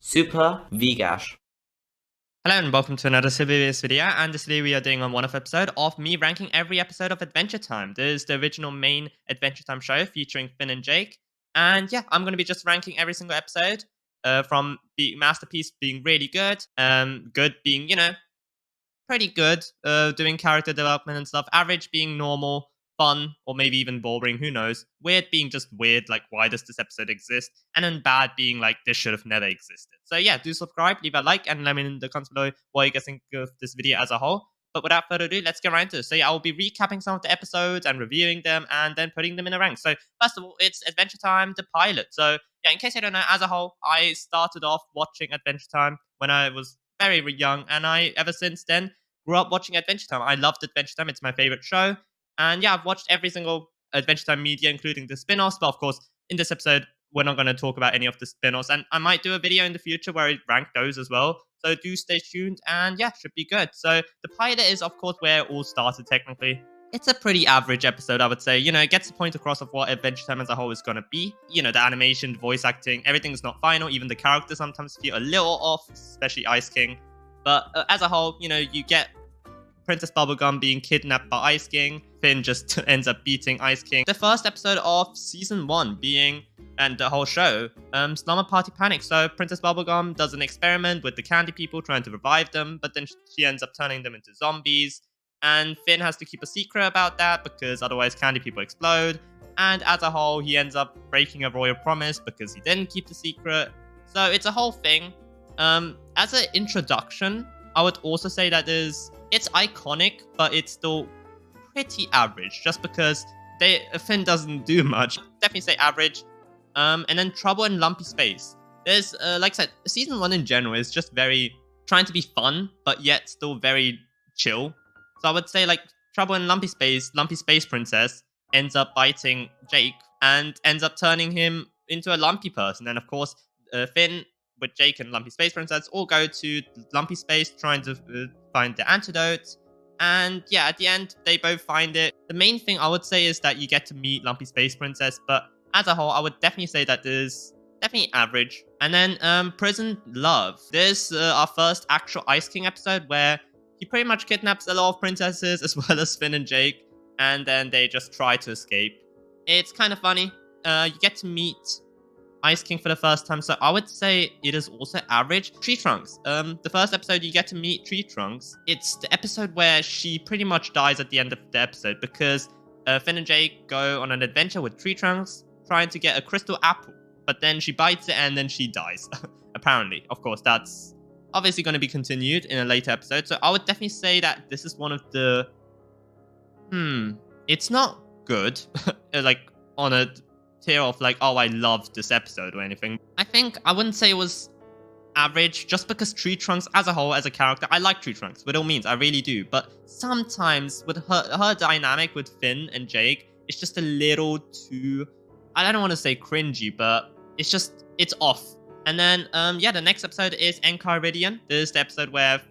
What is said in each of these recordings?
supervigash. Hello and welcome to another supervigash video, and this video we are doing a one-off episode of me ranking every episode of Adventure Time. This is the original main Adventure Time show featuring Finn and Jake, and yeah, I'm going to be just ranking every single episode, from being masterpiece being really good, good being, pretty good, doing character development and stuff, average being normal, fun, or maybe even boring, who knows, weird being just weird, like why does this episode exist, and then bad being like this should have never existed. So yeah, do subscribe, leave a like, and let me know in the comments below what you guys think of this video as a whole. But without further ado, let's get right into it. So yeah, I'll be recapping some of the episodes and reviewing them and then putting them in a rank. So first of all, it's Adventure Time, the pilot. So yeah, in case you don't know, as a whole, I started off watching Adventure Time when I was very young, and I ever since then grew up watching Adventure Time. I loved Adventure Time. It's my favorite show. And yeah, I've watched every single Adventure Time media, including the spin-offs. But of course, in this episode, we're not going to talk about any of the spin-offs. And I might do a video in the future where I rank those as well. So do stay tuned. And yeah, should be good. So the pilot is, of course, where it all started technically. It's a pretty average episode, I would say. It gets the point across of what Adventure Time as a whole is going to be. The animation, voice acting, everything's not final. Even the characters sometimes feel a little off, especially Ice King. But as a whole, you get Princess Bubblegum being kidnapped by Ice King. Finn just ends up beating Ice King. The first episode of season 1 being, and the whole show, Slumber Party Panic. So Princess Bubblegum does an experiment with the candy people trying to revive them, but then she ends up turning them into zombies. And Finn has to keep a secret about that because otherwise candy people explode. And as a whole, he ends up breaking a royal promise because he didn't keep the secret. So it's a whole thing. As an introduction, I would also say that it's iconic, but it's still pretty average, just because Finn doesn't do much. Definitely say average. And then Trouble in Lumpy Space. There's, like I said, season 1 in general is just very trying to be fun, but yet still very chill. So I would say like Trouble in Lumpy Space Princess ends up biting Jake and ends up turning him into a lumpy person. And of course, Finn with Jake and Lumpy Space Princess all go to Lumpy Space trying to find the antidote. And yeah, at the end, they both find it. The main thing I would say is that you get to meet Lumpy Space Princess, but as a whole, I would definitely say that there's definitely average. And then Prison Love. There's our first actual Ice King episode where he pretty much kidnaps a lot of princesses as well as Finn and Jake, and then they just try to escape. It's kind of funny. You get to meet Ice King for the first time, so I would say it is also average. Tree Trunks. The first episode you get to meet Tree Trunks. It's the episode where she pretty much dies at the end of the episode because Finn and Jake go on an adventure with Tree Trunks trying to get a crystal apple, but then she bites it and then she dies. Apparently, of course, that's obviously going to be continued in a later episode. So I would definitely say that this is one of the it's not good, like on a tier of like, oh, I loved this episode or anything. I think I wouldn't say it was average, just because Tree Trunks as a whole, as a character, I like Tree Trunks with all means, I really do. But sometimes with her dynamic with Finn and Jake, it's just a little too, I don't want to say cringy, but it's off. And then yeah, the next episode is Enchiridion. This is the episode where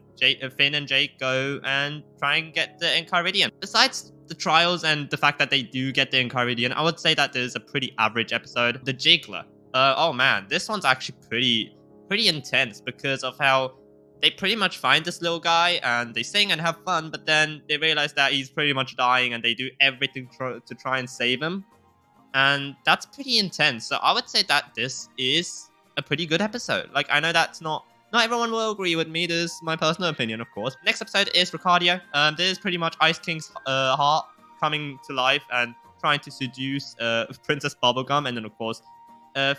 Finn and Jake go and try and get the Enchiridion. Besides the trials and the fact that they do get the Enchiridion, I would say that there's a pretty average episode. The Jiggler. Oh man, this one's actually pretty intense because of how they pretty much find this little guy and they sing and have fun, but then they realize that he's pretty much dying and they do everything to try and save him. And that's pretty intense. So I would say that this is a pretty good episode. Like, I know that's not everyone will agree with me. This is my personal opinion, of course. Next episode is Ricardio. This is pretty much Ice King's heart coming to life and trying to seduce Princess Bubblegum. And then, of course,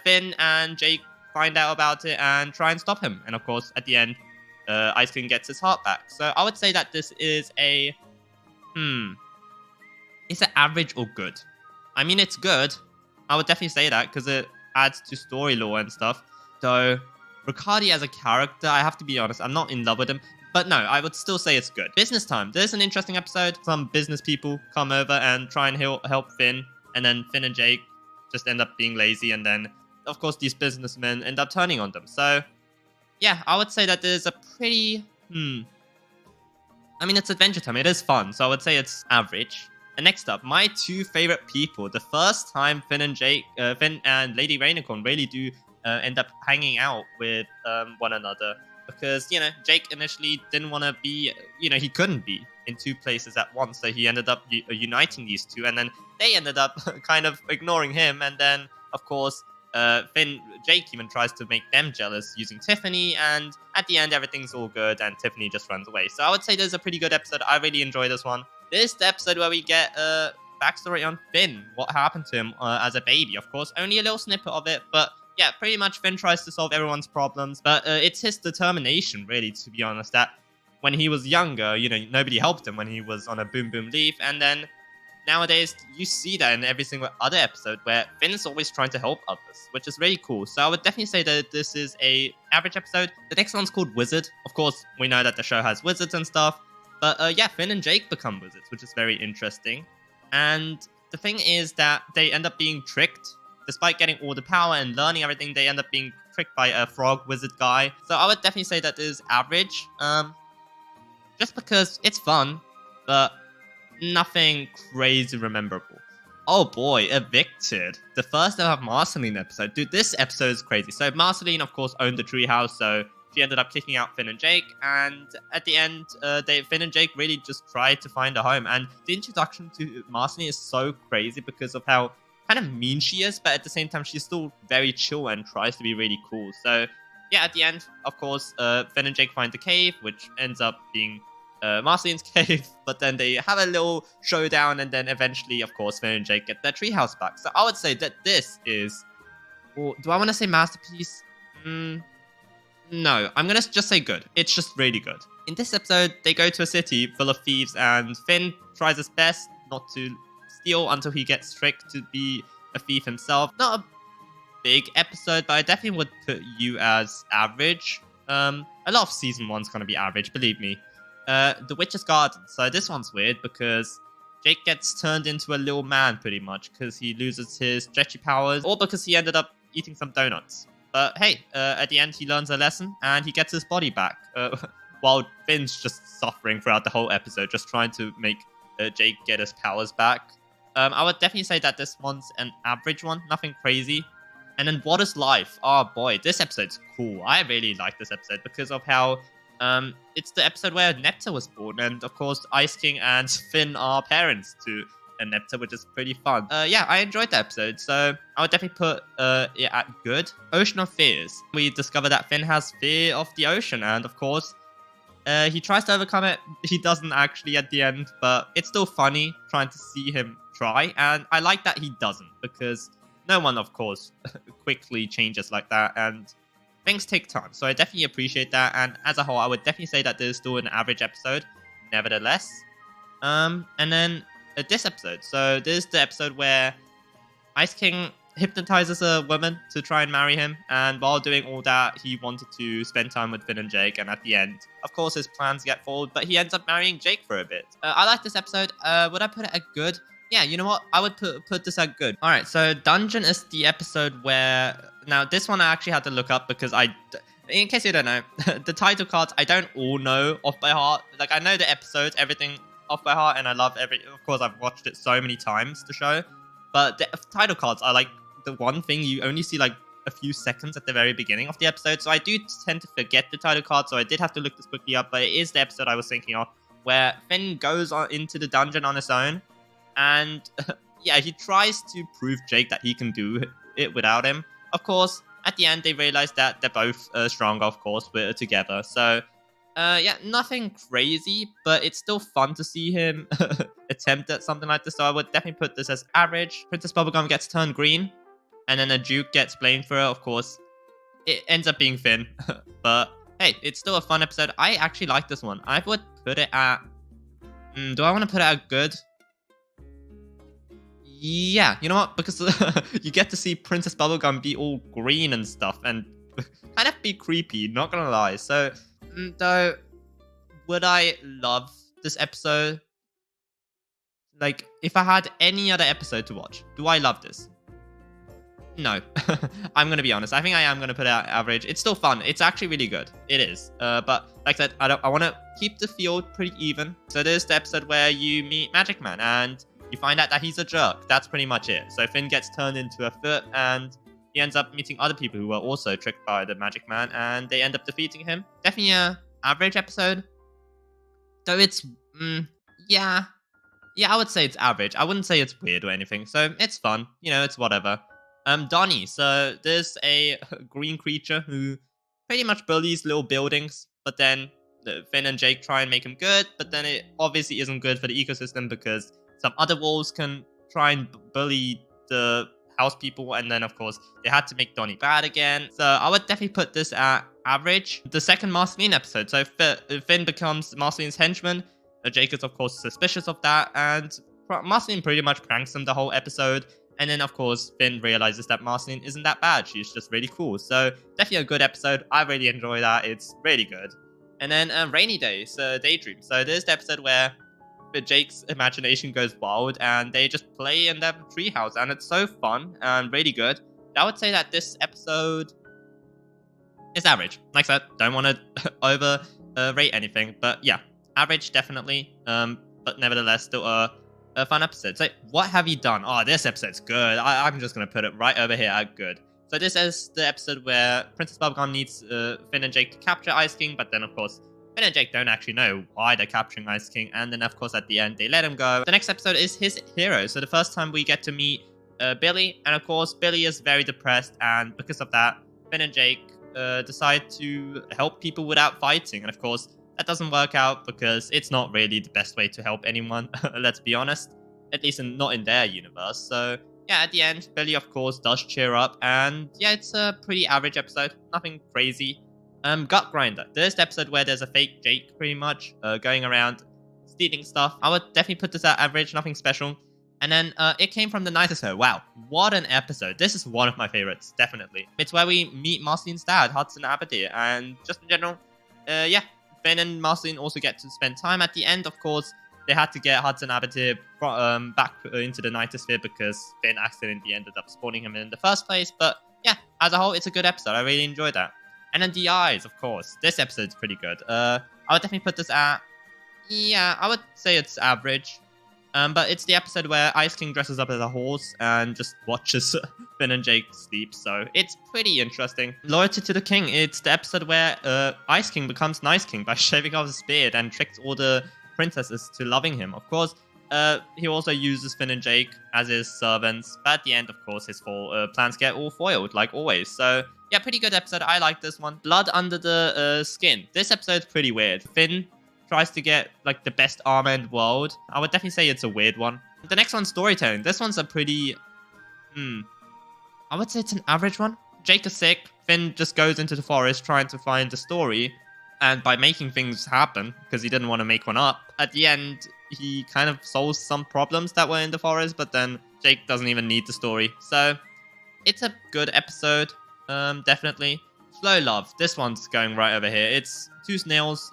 Finn and Jake find out about it and try and stop him. And, of course, at the end, Ice King gets his heart back. So I would say that this is a... Is it average or good? I mean, it's good. I would definitely say that because it adds to story lore and stuff. Though... Ricardi as a character, I have to be honest, I'm not in love with him. But no, I would still say it's good. Business Time. There's an interesting episode. Some business people come over and try and help Finn. And then Finn and Jake just end up being lazy. And then, of course, these businessmen end up turning on them. So, yeah, I would say that there's a pretty... I mean, it's Adventure Time. It is fun. So I would say it's average. And next up, my two favorite people. The first time Finn and Lady Rainicorn really do end up hanging out with one another. Because, Jake initially didn't want to be, he couldn't be in two places at once. So he ended up uniting these two. And then they ended up kind of ignoring him. And then, of course, Jake even tries to make them jealous using Tiffany. And at the end, everything's all good. And Tiffany just runs away. So I would say this is a pretty good episode. I really enjoy this one. This is the episode where we get backstory on Finn. What happened to him as a baby, of course. Only a little snippet of it. But yeah, pretty much Finn tries to solve everyone's problems, but it's his determination, really, to be honest, that when he was younger, nobody helped him when he was on a boom boom leaf, and then nowadays, you see that in every single other episode where Finn is always trying to help others, which is really cool. So I would definitely say that this is a average episode. The next one's called Wizard. Of course, we know that the show has wizards and stuff, but yeah, Finn and Jake become wizards, which is very interesting. And the thing is that they end up being tricked. Despite getting all the power and learning everything, they end up being tricked by a frog wizard guy. So I would definitely say that this is average. Just because it's fun, but nothing crazy rememberable. Oh boy, Evicted. The first ever Marceline episode. Dude, this episode is crazy. So Marceline, of course, owned the treehouse, so she ended up kicking out Finn and Jake. And at the end, Finn and Jake really just tried to find a home. And the introduction to Marceline is so crazy because of how kind of mean she is, but at the same time, she's still very chill and tries to be really cool. So, yeah, at the end, of course, Finn and Jake find the cave, which ends up being Marceline's cave, but then they have a little showdown, and then eventually, of course, Finn and Jake get their treehouse back. So I would say that this is... Well, do I want to say masterpiece? No, I'm going to just say good. It's just really good. In this episode, they go to a city full of thieves, and Finn tries his best not to steal until he gets tricked to be a thief himself. Not a big episode, but I definitely would put you as average. A lot of season 1's gonna be average, believe me. The Witch's Garden. So this one's weird because Jake gets turned into a little man pretty much because he loses his stretchy powers, or because he ended up eating some donuts. But hey, at the end he learns a lesson and he gets his body back. While Finn's just suffering throughout the whole episode, just trying to make Jake get his powers back. I would definitely say that this one's an average one, nothing crazy. And then What is Life? Oh boy, this episode's cool. I really like this episode because of how it's the episode where Nepta was born, and of course Ice King and Finn are parents to Nepta, which is pretty fun. Yeah, I enjoyed the episode, so I would definitely put it at good. Ocean of Fears. We discover that Finn has fear of the ocean, and of course he tries to overcome it. He doesn't actually at the end, but it's still funny trying to see him try. And I like that he doesn't, because no one, of course, quickly changes like that. And things take time. So I definitely appreciate that. And as a whole, I would definitely say that this is still an average episode, nevertheless. And then this episode. So this is the episode where Ice King hypnotizes a woman to try and marry him, and while doing all that, he wanted to spend time with Finn and Jake, and at the end, of course, his plans get foiled, but he ends up marrying Jake for a bit. I like this episode. Would I put it at good? Yeah, you know what? I would put this at good. Alright, so Dungeon is the episode where... Now, this one I actually had to look up because in case you don't know, the title cards, I don't all know off by heart. Like, I know the episodes, everything off by heart, and I love Of course, I've watched it so many times, the show. But the title cards are like the one thing you only see like a few seconds at the very beginning of the episode. So I do tend to forget the title card. So I did have to look this quickly up. But it is the episode I was thinking of where Finn goes into the dungeon on his own. And yeah, he tries to prove Jake that he can do it without him. Of course, at the end, they realize that they're both stronger, of course, we're together. So yeah, nothing crazy, but it's still fun to see him attempt at something like this. So I would definitely put this as average. Princess Bubblegum gets turned green, and then a Duke gets blamed for it. Of course, it ends up being Finn. But hey, it's still a fun episode. I actually like this one. I would put it at... do I want to put it at good? Yeah, you know what? Because you get to see Princess Bubblegum be all green and stuff, and kind of be creepy, not gonna lie. So... though, would I love this episode? Like, if I had any other episode to watch, do I love this? No. I'm gonna be honest. I think I am gonna put it at average. It's still fun. It's actually really good. It is. But like I said, I want to keep the field pretty even. So there's the episode where you meet Magic Man and you find out that he's a jerk. That's pretty much it. So Finn gets turned into a foot, and he ends up meeting other people who were also tricked by the magic man, and they end up defeating him. Definitely a average episode, though it's yeah. Yeah, I would say it's average. I wouldn't say it's weird or anything. So it's fun. It's whatever. Donnie. So there's a green creature who pretty much bullies little buildings, but then Finn and Jake try and make him good, but then it obviously isn't good for the ecosystem because some other wolves can try and bully the house people, and then of course they had to make Donnie bad again. So I would definitely put this at average. The second Marceline episode. So Finn becomes Marceline's henchman. Jake is, of course, suspicious of that, and Marceline pretty much pranks him the whole episode. And then, of course, Finn realizes that Marceline isn't that bad. She's just really cool. So, definitely a good episode. I really enjoy that. It's really good. And then, Rainy Days, Daydream. So, there's the episode where Jake's imagination goes wild, and they just play in their treehouse, and it's so fun and really good. I would say that this episode is average. Like I said, don't want to overrate anything, but yeah. Average, definitely, but nevertheless, still a fun episode. So, what have you done? Oh, this episode's good. I'm just going to put it right over here at good. So, this is the episode where Princess Bubblegum needs Finn and Jake to capture Ice King, but then, of course, Finn and Jake don't actually know why they're capturing Ice King, and then, of course, at the end, they let him go. The next episode is his hero. So, the first time we get to meet Billy, and, of course, Billy is very depressed, and because of that, Finn and Jake decide to help people without fighting, and, of course, that doesn't work out because it's not really the best way to help anyone, let's be honest. At least not in their universe. So, yeah, at the end, Billy, of course, does cheer up. And, yeah, it's a pretty average episode. Nothing crazy. Gut Grinder. There's the episode where there's a fake Jake, pretty much, going around stealing stuff. I would definitely put this at average. Nothing special. And then it came from the night episode. Wow, what an episode. This is one of my favorites, definitely. It's where we meet Marceline's dad, Hudson Abadir. And just in general, yeah. Finn and Marceline also get to spend time. At the end, of course, they had to get Hudson Abadir back into the Nightosphere because Finn accidentally ended up spawning him in the first place. But yeah, as a whole, it's a good episode. I really enjoyed that. And then The Eyes, of course. This episode's pretty good. I would definitely put this at... Yeah, I would say it's average. But it's the episode where Ice King dresses up as a horse and just watches Finn and Jake sleep, so it's pretty interesting. Loyalty to the King, it's the episode where Ice King becomes Nice King by shaving off his beard and tricks all the princesses to loving him. Of course, he also uses Finn and Jake as his servants, but at the end, of course, his plans get all foiled, like always. So, yeah, pretty good episode. I like this one. Blood Under the Skin. This episode's pretty weird. Finn tries to get like the best armor in the world. I would definitely say it's a weird one. The next one's storytelling. This one's a pretty I would say it's an average one. Jake is sick. Finn just goes into the forest trying to find the story, and by making things happen, because he didn't want to make one up, at the end he kind of solves some problems that were in the forest, but then Jake doesn't even need the story. So it's a good episode, definitely. Slow Love. This one's going right over here. It's two snails,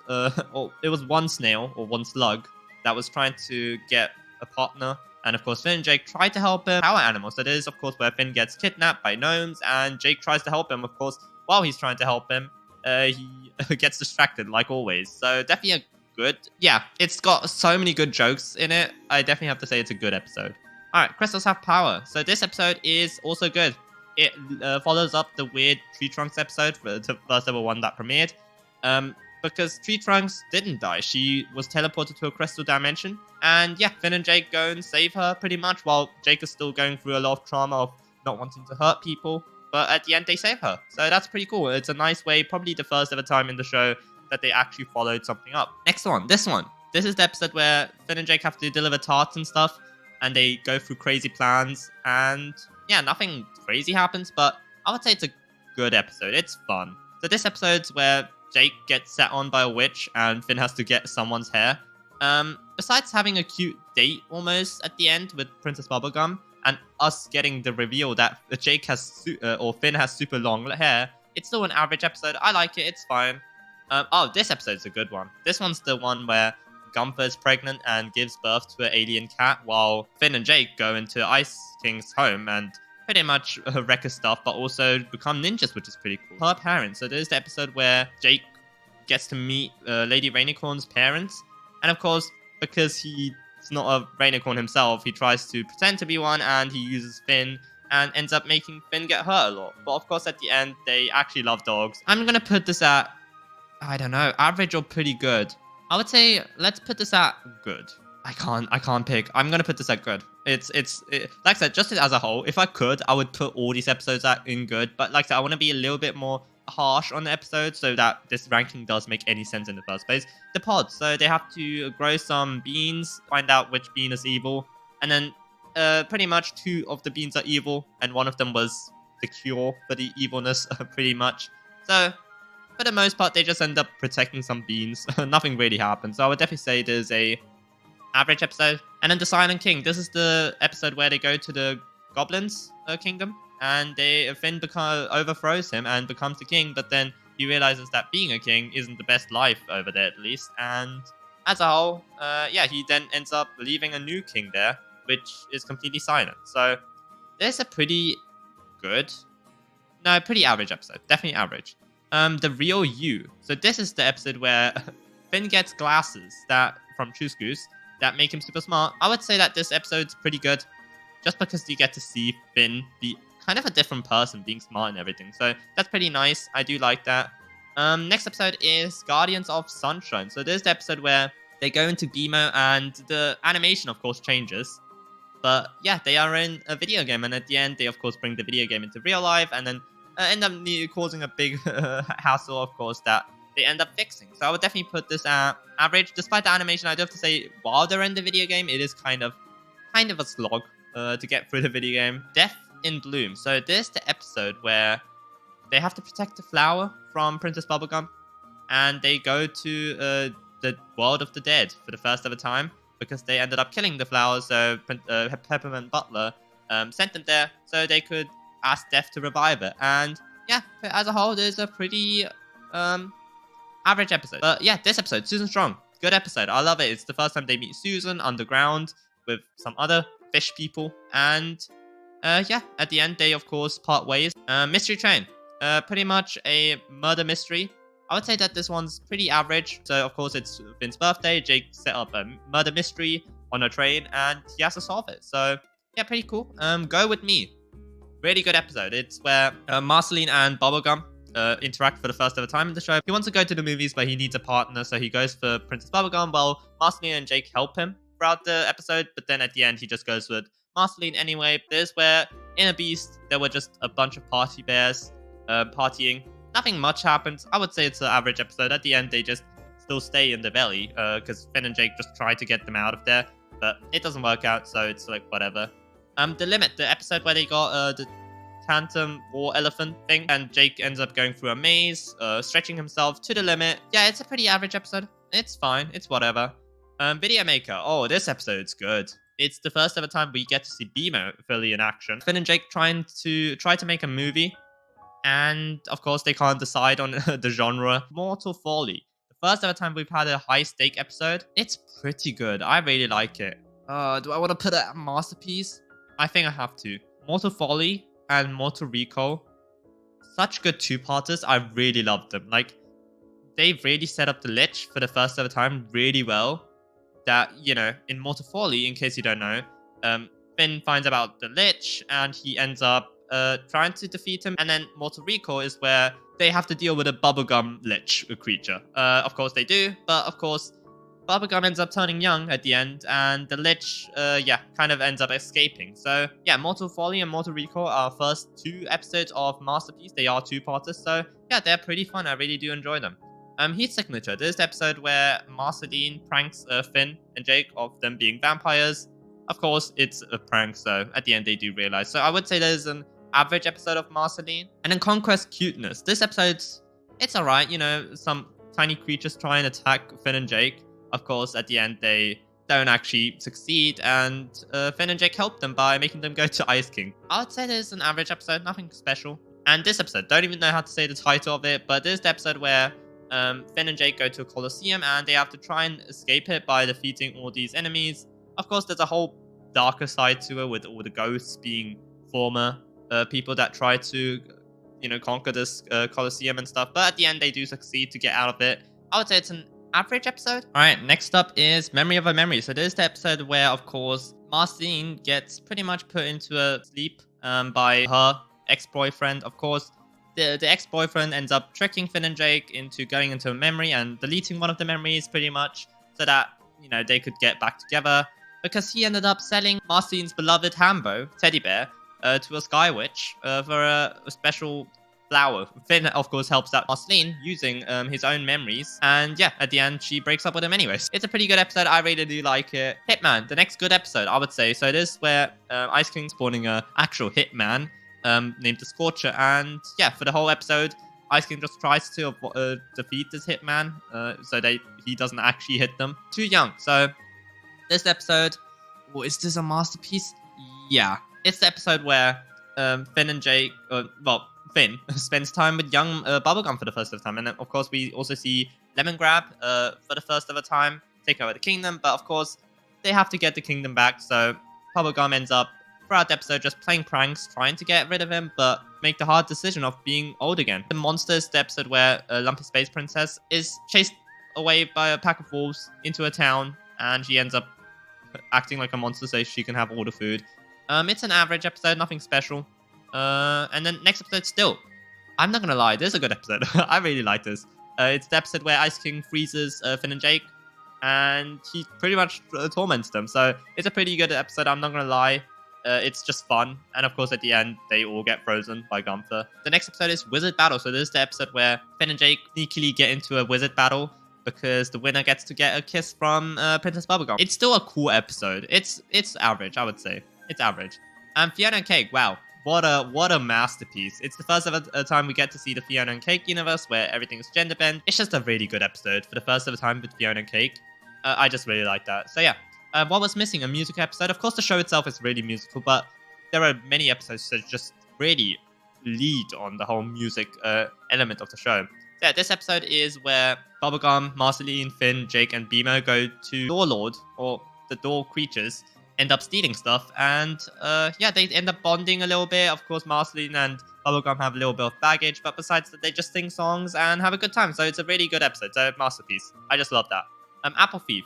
or it was one snail, or one slug, that was trying to get a partner. And of course, Finn and Jake try to help him. Power animals. That is, of course, where Finn gets kidnapped by gnomes, and Jake tries to help him. Of course, while he's trying to help him, he gets distracted, like always. So definitely a good... Yeah, it's got so many good jokes in it. I definitely have to say it's a good episode. Alright, crystals have power. So this episode is also good. It follows up the weird Tree Trunks episode, the first ever one that premiered. Because Tree Trunks didn't die. She was teleported to a crystal dimension. And yeah, Finn and Jake go and save her pretty much, while Jake is still going through a lot of trauma of not wanting to hurt people. But at the end, they save her. So that's pretty cool. It's a nice way, probably the first ever time in the show that they actually followed something up. Next one, this one. This is the episode where Finn and Jake have to deliver tarts and stuff. And they go through crazy plans. And yeah, nothing crazy happens, but I would say it's a good episode. It's fun. So this episode's where Jake gets set on by a witch and Finn has to get someone's hair. Besides having a cute date almost at the end with Princess Bubblegum and us getting the reveal that Jake has or Finn has super long hair, it's still an average episode. I like it. It's fine. Oh, this episode's a good one. This one's the one where Gunther is pregnant and gives birth to an alien cat, while Finn and Jake go into Ice King's home and pretty much wreck his stuff, but also become ninjas, which is pretty cool. Her parents. So there's the episode where Jake gets to meet Lady Rainicorn's parents. And of course, because he's not a Rainicorn himself, he tries to pretend to be one, and he uses Finn and ends up making Finn get hurt a lot. But of course, at the end, they actually love dogs. I'm gonna put this at, I don't know, average or pretty good. I would say let's put this at good. I can't pick. I'm gonna put this at good. Like I said, just as a whole, if I could, I would put all these episodes at in good. But like I said, I want to be a little bit more harsh on the episode so that this ranking does make any sense in the first place. The pods, so they have to grow some beans, find out which bean is evil, and then pretty much 2 of the beans are evil, and one of them was the cure for the evilness, pretty much. So for the most part, they just end up protecting some beans. Nothing really happens. So I would definitely say there's a average episode. And then the Silent King. This is the episode where they go to the Goblins Kingdom, and Finn overthrows him and becomes the king. But then he realizes that being a king isn't the best life over there, at least. And as a whole, yeah, he then ends up leaving a new king there, which is completely silent. So there's a pretty good, no, pretty average episode. Definitely average. The Real You. So this is the episode where Finn gets glasses from Chuskus that make him super smart. I would say that this episode's pretty good, just because you get to see Finn be kind of a different person, being smart and everything. So that's pretty nice. I do like that. Next episode is Guardians of Sunshine. So there's the episode where they go into BMO and the animation, of course, changes. But yeah, they are in a video game, and at the end, they of course bring the video game into real life, and then end up causing a big hassle, of course, that they end up fixing. So I would definitely put this at average. Despite the animation, I do have to say, while they're in the video game, it is kind of a slog to get through the video game. Death in Bloom. So there's the episode where they have to protect the flower from Princess Bubblegum, and they go to the world of the dead for the first ever time because they ended up killing the flower. So Peppermint Butler sent them there so they could ask Death to revive it. And yeah, as a whole, there's a pretty average episode. But yeah, this episode, Susan Strong, good episode. I love it. It's the first time they meet Susan underground with some other fish people. And yeah, at the end, they of course part ways. Mystery Train, pretty much a murder mystery. I would say that this one's pretty average. So of course, it's Finn's birthday. Jake set up a murder mystery on a train, and he has to solve it. So yeah, pretty cool. Go With Me. Really good episode. It's where Marceline and Bubblegum interact for the first ever time in the show. He wants to go to the movies, but he needs a partner, so he goes for Princess Bubblegum, while Marceline and Jake help him throughout the episode. But then at the end, he just goes with Marceline anyway. There's where in a Beast, there were just a bunch of party bears partying. Nothing much happens. I would say it's an average episode. At the end, they just still stay in the valley because Finn and Jake just try to get them out of there, but it doesn't work out, so it's like whatever. The Limit, the episode where they got the Tantum War Elephant thing, and Jake ends up going through a maze, stretching himself to the limit. Yeah, it's a pretty average episode. It's fine. It's whatever. Video Maker. Oh, this episode's good. It's the first ever time we get to see BMO fully in action. Finn and Jake try to make a movie, and of course they can't decide on the genre. Mortal Folly. The first ever time we've had a high stake episode. It's pretty good. I really like it. Do I want to put it at masterpiece? I think I have to. Mortal Folly and Mortal Recall, such good two-parters. I really loved them. Like, they really set up the Lich for the first ever time really well. That, you know, in Mortal Folly, in case you don't know, Finn finds about the Lich and he ends up trying to defeat him. And then Mortal Recall is where they have to deal with a bubblegum Lich creature. Of course they do, but of course Bubblegum ends up turning young at the end, and the Lich, yeah, kind of ends up escaping. So, yeah, Mortal Folly and Mortal Recall are first 2 episodes of Masterpiece. They are two-parters, so, yeah, they're pretty fun. I really do enjoy them. Heat Signature. This is the episode where Marceline pranks Finn and Jake of them being vampires. Of course, it's a prank, so at the end they do realize. So I would say there's an average episode of Marceline. And then Conquest Cuteness. This episode's, it's alright, you know, some tiny creatures try and attack Finn and Jake. Of course, at the end, they don't actually succeed, and Finn and Jake help them by making them go to Ice King. I would say there's an average episode, nothing special. And this episode, don't even know how to say the title of it, but this is the episode where Finn and Jake go to a Colosseum, and they have to try and escape it by defeating all these enemies. Of course, there's a whole darker side to it, with all the ghosts being former people that try to, you know, conquer this Colosseum and stuff. But at the end, they do succeed to get out of it. I would say it's an average episode. All right, next up is Memory of a Memory. So this is the episode where, of course, Marceline gets pretty much put into a sleep by her ex-boyfriend. Of course, the ex-boyfriend ends up tricking Finn and Jake into going into a memory and deleting one of the memories pretty much so that, they could get back together, because he ended up selling Marcene's beloved Hambo teddy bear to a Sky Witch for a special flower. Finn, of course, helps out Marceline using his own memories. And yeah, at the end, she breaks up with him anyways. It's a pretty good episode. I really do like it. Hitman, the next good episode, I would say. So this is where Ice King's spawning a actual Hitman named the Scorcher. And yeah, for the whole episode, Ice King just tries to defeat this Hitman so that he doesn't actually hit them. Too young. So this episode, is this a masterpiece? Yeah. It's the episode where Finn and Jake, Finn spends time with young Bubblegum for the first time. And then, of course, we also see Lemon Grab for the first ever time take over the kingdom. But, of course, they have to get the kingdom back. So Bubblegum ends up throughout the episode just playing pranks, trying to get rid of him, but make the hard decision of being old again. The monster is the episode where Lumpy Space Princess is chased away by a pack of wolves into a town. And she ends up acting like a monster so she can have all the food. It's an average episode, nothing special. And then next episode still. I'm not gonna lie, this is a good episode. I really like this. It's the episode where Ice King freezes Finn and Jake, and he pretty much torments them. So it's a pretty good episode, I'm not gonna lie. It's just fun. And of course at the end, they all get frozen by Gunther. The next episode is Wizard Battle. So this is the episode where Finn and Jake sneakily get into a wizard battle, because the winner gets to get a kiss from Princess Bubblegum. It's still a cool episode. It's average, I would say. It's average. And Fiona and Cake, wow, what a masterpiece. It's the first ever time we get to see the Fiona and Cake universe where everything is gender bent. It's just a really good episode for the first ever time with Fiona and Cake. I just really like that. So yeah, what was missing? A music episode. Of course, the show itself is really musical, but there are many episodes that just really lead on the whole music element of the show. So yeah, this episode is where Bubblegum, Marceline, Finn, Jake, and Beemo go to Door Lord, or the Door creatures, end up stealing stuff, and yeah, they end up bonding a little bit. Of course, Marceline and Bubblegum have a little bit of baggage, but besides that, they just sing songs and have a good time. So it's a really good episode. It's a masterpiece. I just love that. Apple Thief.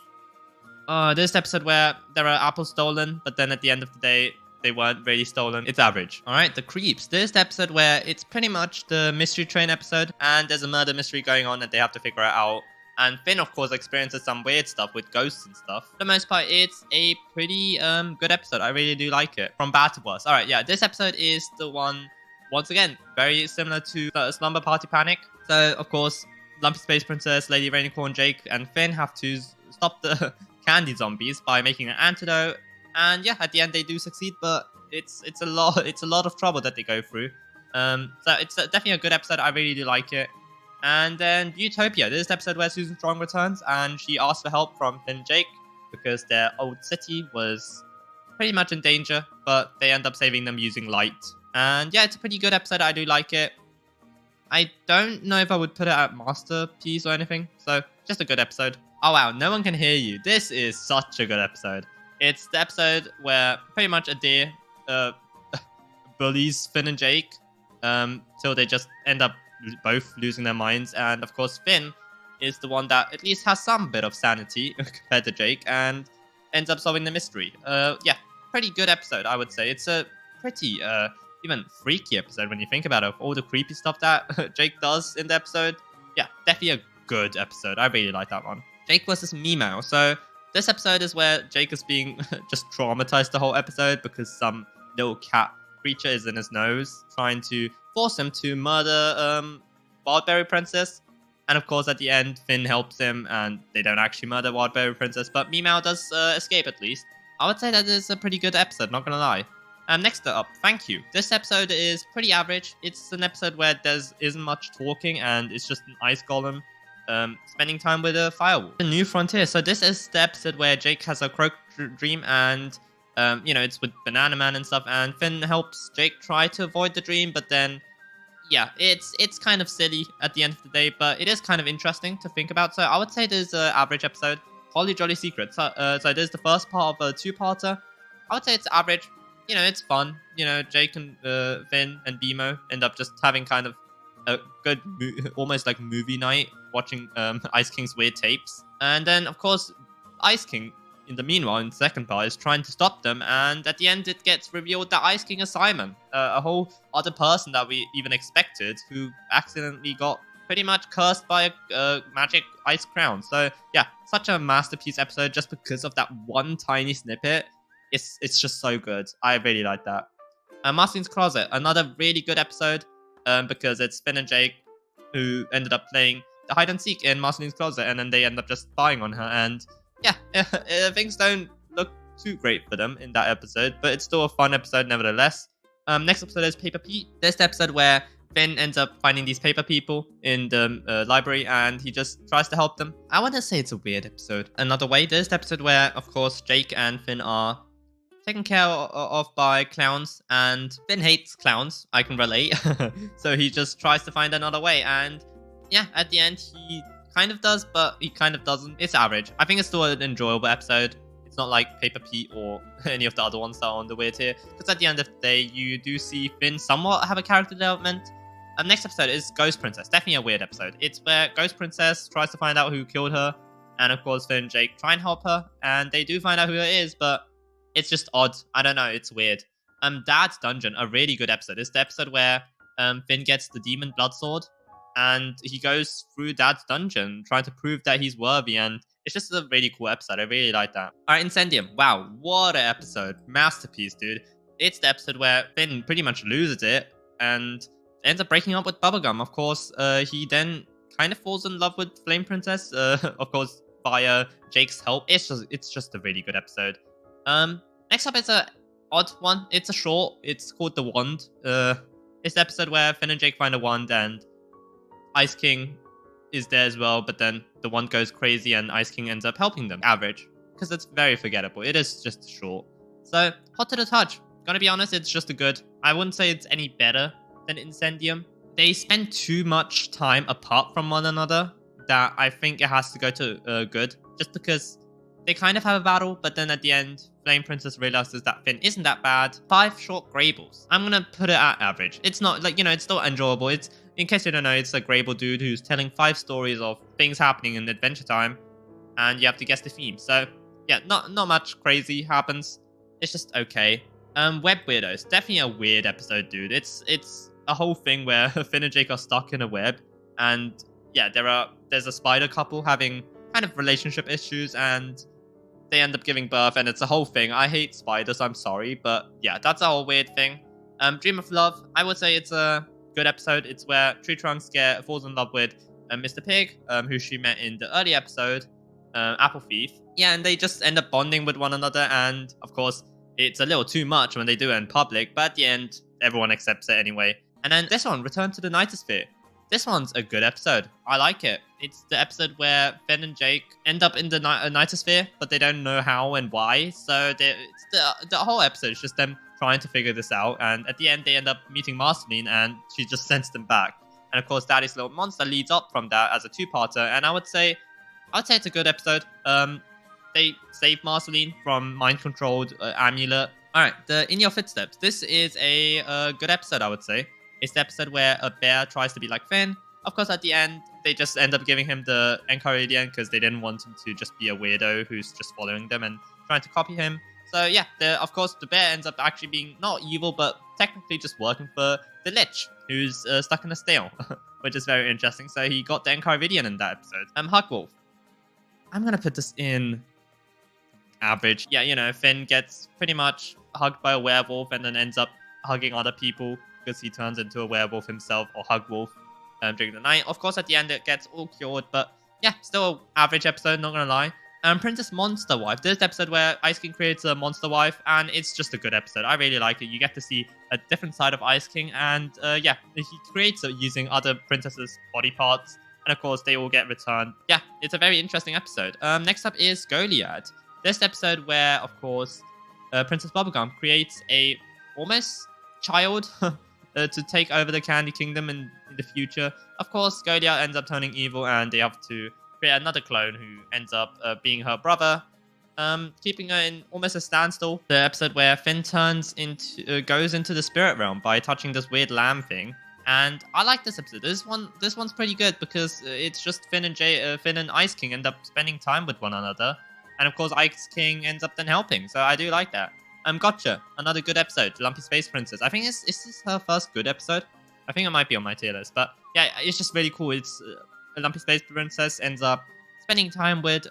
This episode where there are apples stolen, but then at the end of the day, they weren't really stolen. It's average. All right, The Creeps. This is the episode where it's pretty much the mystery train episode, and there's a murder mystery going on and they have to figure it out. And Finn, of course, experiences some weird stuff with ghosts and stuff. For the most part, it's a pretty good episode. I really do like it. From bad to worse. All right, yeah, this episode is the one, once again, very similar to Slumber Party Panic. So, of course, Lumpy Space Princess, Lady Rainicorn, Jake, and Finn have to stop the candy zombies by making an antidote. And yeah, at the end they do succeed, but it's a lot of trouble that they go through. So it's definitely a good episode. I really do like it. And then Utopia. This is the episode where Susan Strong returns and she asks for help from Finn and Jake because their old city was pretty much in danger, but they end up saving them using light. And yeah, it's a pretty good episode. I do like it. I don't know if I would put it at masterpiece or anything. So just a good episode. Oh wow, no one can hear you. This is such a good episode. It's the episode where pretty much Adair bullies Finn and Jake till they just end up both losing their minds. And of course, Finn is the one that at least has some bit of sanity compared to Jake and ends up solving the mystery. Yeah, pretty good episode, I would say. It's a pretty even freaky episode when you think about it. All the creepy stuff that Jake does in the episode. Yeah, definitely a good episode. I really like that one. Jake versus Meow. So this episode is where Jake is being just traumatized the whole episode because some little cat creature is in his nose trying to force him to murder Wildberry Princess. And of course, at the end, Finn helps him and they don't actually murder Wildberry Princess, but Meow does escape at least. I would say that is a pretty good episode, not gonna lie. Next up, Thank You. This episode is pretty average. It's an episode where there isn't much talking and it's just an ice golem spending time with a firewall. The New Frontier. So this is the episode where Jake has a croak dream and it's with Banana Man and stuff, and Finn helps Jake try to avoid the dream, but then yeah, it's kind of silly at the end of the day, but it is kind of interesting to think about. So I would say this is an average episode. Holly Jolly Secret. So this is the first part of a two-parter. I would say it's average. It's fun. Jake and Finn and Beemo end up just having kind of a good, almost like movie night, watching Ice King's weird tapes. And then, of course, Ice King, in the meanwhile, in the second part, is trying to stop them. And at the end, it gets revealed that Ice King is Simon, a whole other person that we even expected, who accidentally got pretty much cursed by a magic ice crown. So yeah, such a masterpiece episode just because of that one tiny snippet. It's just so good. I really like that. Marceline Closet, another really good episode, because it's Finn and Jake who ended up playing the hide and seek in Marceline's closet, and then they end up just spying on her. And yeah, things don't look too great for them in that episode, but it's still a fun episode nevertheless. Next episode is Paper Pete. This is the episode where Finn ends up finding these paper people in the library, and he just tries to help them. I want to say it's a weird episode. Another way, there's the episode where, of course, Jake and Finn are taken care of by clowns, and Finn hates clowns. I can relate. So he just tries to find another way, and yeah, at the end, he kind of does, but he kind of doesn't. It's average. I think it's still an enjoyable episode. It's not like Paper Pete or any of the other ones that are on the weird here, because at the end of the day, you do see Finn somewhat have a character development. Next episode is Ghost Princess. Definitely a weird episode. It's where Ghost Princess tries to find out who killed her, and of course Finn and Jake try and help her, and they do find out who it is, but it's just odd. I don't know. It's weird. Dad's Dungeon, a really good episode. It's the episode where Finn gets the demon blood sword, and he goes through Dad's dungeon trying to prove that he's worthy, and it's just a really cool episode. I really like that. Alright, Incendium. Wow, what an episode. Masterpiece, dude. It's the episode where Finn pretty much loses it and ends up breaking up with Bubblegum. Of course, he then kind of falls in love with Flame Princess, of course, via Jake's help. It's just a really good episode. Next up is a odd one. It's a short. It's called The Wand. It's the episode where Finn and Jake find a wand, and Ice King is there as well, but then the wand goes crazy and Ice King ends up helping them. Average, because it's very forgettable. It is just short. So, hot to the touch. Gonna be honest, it's just a good. I wouldn't say it's any better than Incendium. They spend too much time apart from one another that I think it has to go to good, just because they kind of have a battle, but then at the end, Flame Princess realizes that Finn isn't that bad. 5 short Greyballs. I'm gonna put it at average. It's not like, it's still enjoyable. It's, in case you don't know, it's a Greyball dude who's telling 5 stories of things happening in Adventure Time, and you have to guess the theme. So yeah, not much crazy happens. It's just okay. Web Weirdos, definitely a weird episode, dude. It's a whole thing where Finn and Jake are stuck in a web, and yeah, there's a spider couple having kind of relationship issues, and they end up giving birth, and it's a whole thing. I hate spiders, I'm sorry, but yeah, that's a whole weird thing. Dream of Love, I would say it's a good episode. It's where Tree Trunks falls in love with Mr. Pig, who she met in the early episode, Apple Thief. Yeah, and they just end up bonding with one another, and of course, it's a little too much when they do it in public, but at the end, everyone accepts it anyway. And then this one, Return to the Nightosphere. This one's a good episode. I like it. It's the episode where Finn and Jake end up in the Nightosphere, but they don't know how and why. So it's the whole episode is just them trying to figure this out. And at the end, they end up meeting Marceline, and she just sends them back. And of course, Daddy's Little Monster leads up from that as a 2-parter. And I would say it's a good episode. They save Marceline from mind-controlled amulet. All right, the In Your Footsteps. This is a good episode, I would say. It's the episode where a bear tries to be like Finn. Of course, at the end, they just end up giving him the Enchiridion because they didn't want him to just be a weirdo who's just following them and trying to copy him. So yeah, of course, the bear ends up actually being not evil, but technically just working for the Lich, who's stuck in a snail, which is very interesting. So he got the Enchiridion in that episode. Hugwolf. I'm going to put this in average. Yeah, Finn gets pretty much hugged by a werewolf and then ends up hugging other people because he turns into a werewolf himself, or Hugwolf, during the night. Of course, at the end, it gets all cured, but yeah, still an average episode, not gonna lie. Princess Monster Wife. This is the episode where Ice King creates a monster wife, and it's just a good episode. I really like it. You get to see a different side of Ice King, and yeah, he creates it using other princesses' body parts, and of course, they all get returned. Yeah, it's a very interesting episode. Next up is Goliad. This is the episode where, of course, Princess Bubblegum creates a almost child to take over the Candy Kingdom in the future. Of course, Goliad ends up turning evil, and they have to create another clone who ends up being her brother, keeping her in almost a standstill. The episode where Finn goes into the spirit realm by touching this weird lamb thing. And I like this episode. This one's pretty good because it's just Finn and Ice King end up spending time with one another. And of course, Ice King ends up then helping. So I do like that. Gotcha. Another good episode. Lumpy Space Princess. I think is this her first good episode? I think it might be on my tier list. But yeah, it's just really cool. It's a Lumpy Space Princess ends up spending time with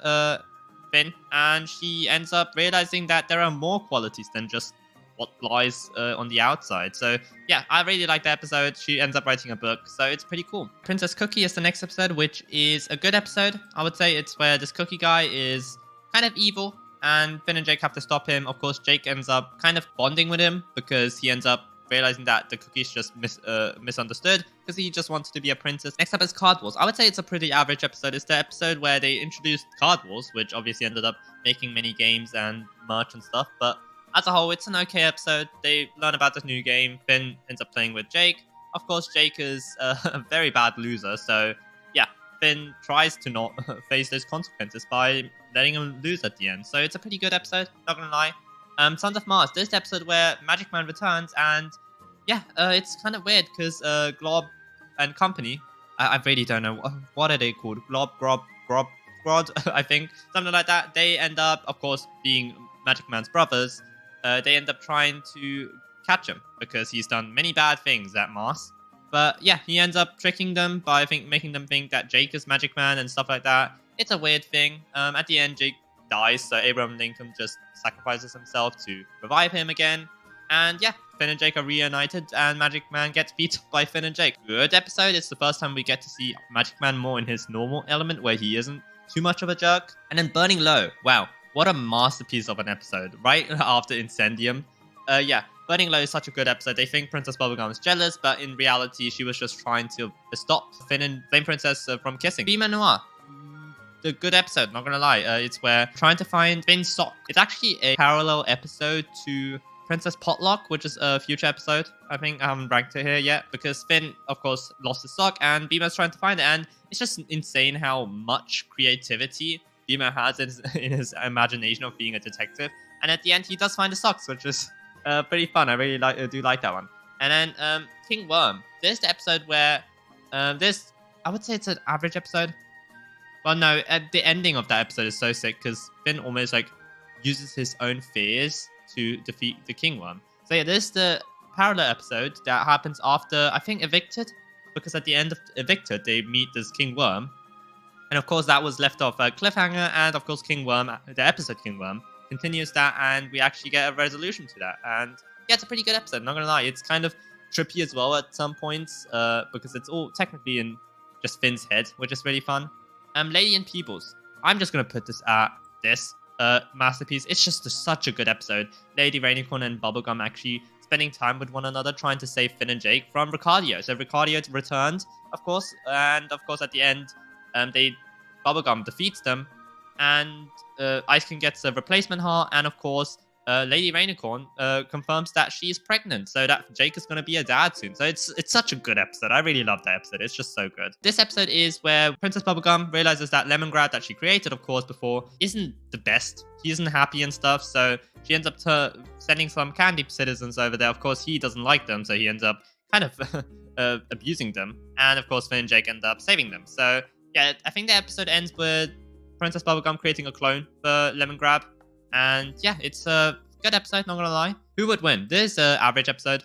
Finn, and she ends up realizing that there are more qualities than just what lies on the outside. So yeah, I really like the episode. She ends up writing a book, so it's pretty cool. Princess Cookie is the next episode, which is a good episode. I would say it's where this cookie guy is kind of evil, and Finn and Jake have to stop him. Of course, Jake ends up kind of bonding with him because he ends up realizing that the cookie's just misunderstood because he just wanted to be a princess. Next up is Card Wars. I would say it's a pretty average episode. It's the episode where they introduced Card Wars, which obviously ended up making many games and merch and stuff, but as a whole, it's an okay episode. They learn about this new game. Finn ends up playing with Jake. Of course, Jake is a very bad loser, so yeah, Finn tries to not face those consequences by letting him lose at the end. So it's a pretty good episode, not gonna lie. Sons of Mars. This is the episode where Magic Man returns, and yeah, it's kind of weird because Glob and company, I really don't know, what are they called? Glob, Grob, Grod, I think, something like that. They end up, of course, being Magic Man's brothers. They end up trying to catch him because he's done many bad things at Mars. But yeah, he ends up tricking them by making them think that Jake is Magic Man and stuff like that. It's a weird thing. At the end, Jake dies, so Abraham Lincoln just sacrifices himself to revive him again. And yeah, Finn and Jake are reunited, and Magic Man gets beat up by Finn and Jake. Good episode. It's the first time we get to see Magic Man more in his normal element, where he isn't too much of a jerk. And then Burning Low. Wow, what a masterpiece of an episode. Right after Incendium. Yeah, Burning Low is such a good episode. They think Princess Bubblegum is jealous, but in reality, she was just trying to stop Finn and Flame Princess from kissing. Beam Noir. The good episode, not gonna lie. It's where trying to find Finn's sock. It's actually a parallel episode to Princess Potluck, which is a future episode. I think I haven't ranked it here yet because Finn, of course, lost his sock and Beamer's trying to find it. And it's just insane how much creativity Beamer has in his imagination of being a detective. And at the end, he does find the socks, which is pretty fun. I really do like that one. And then King Worm. There's the episode where I would say it's an average episode. Well, no, the ending of that episode is so sick because Finn almost like uses his own fears to defeat the King Worm. So yeah, there's the parallel episode that happens after, I think, Evicted, because at the end of Evicted, they meet this King Worm. And of course, that was left off a cliffhanger, and of course, King Worm, the episode King Worm, continues that, and we actually get a resolution to that. And yeah, it's a pretty good episode, not gonna lie. It's kind of trippy as well at some points, because it's all technically in just Finn's head, which is really fun. Lady and Peebles. I'm just gonna put this at this masterpiece. It's just such a good episode. Lady Rainicorn and Bubblegum actually spending time with one another, trying to save Finn and Jake from Ricardio. So Ricardio returned, of course, and of course at the end, Bubblegum defeats them, and Ice King gets a replacement heart, and of course, Lady Rainicorn confirms that she's pregnant, so that Jake is going to be a dad soon. So it's such a good episode. I really love that episode. It's just so good. This episode is where Princess Bubblegum realizes that Lemongrab that she created, of course, before isn't the best. He isn't happy and stuff, so she ends up sending some candy citizens over there. Of course, he doesn't like them, so he ends up kind of abusing them. And of course, Finn and Jake end up saving them. So yeah, I think the episode ends with Princess Bubblegum creating a clone for Lemongrab. And yeah, it's a good episode, not gonna lie. Who would win? This is an average episode.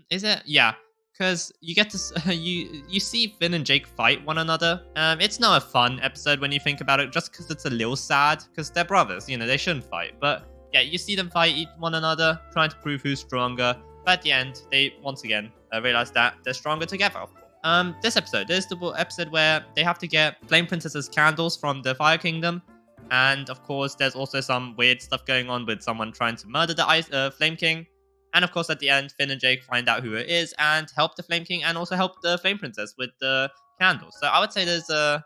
Is it? Yeah, because you get to you see Finn and Jake fight one another. It's not a fun episode when you think about it, just because it's a little sad, because they're brothers, you know, they shouldn't fight. But yeah, you see them fight one another, trying to prove who's stronger. But at the end, they once again realize that they're stronger together, of course. This is the episode where they have to get Flame Princess's candles from the Fire Kingdom. And of course, there's also some weird stuff going on with someone trying to murder the Flame King. And of course, at the end, Finn and Jake find out who it is and help the Flame King and also help the Flame Princess with the candles. So I would say there's a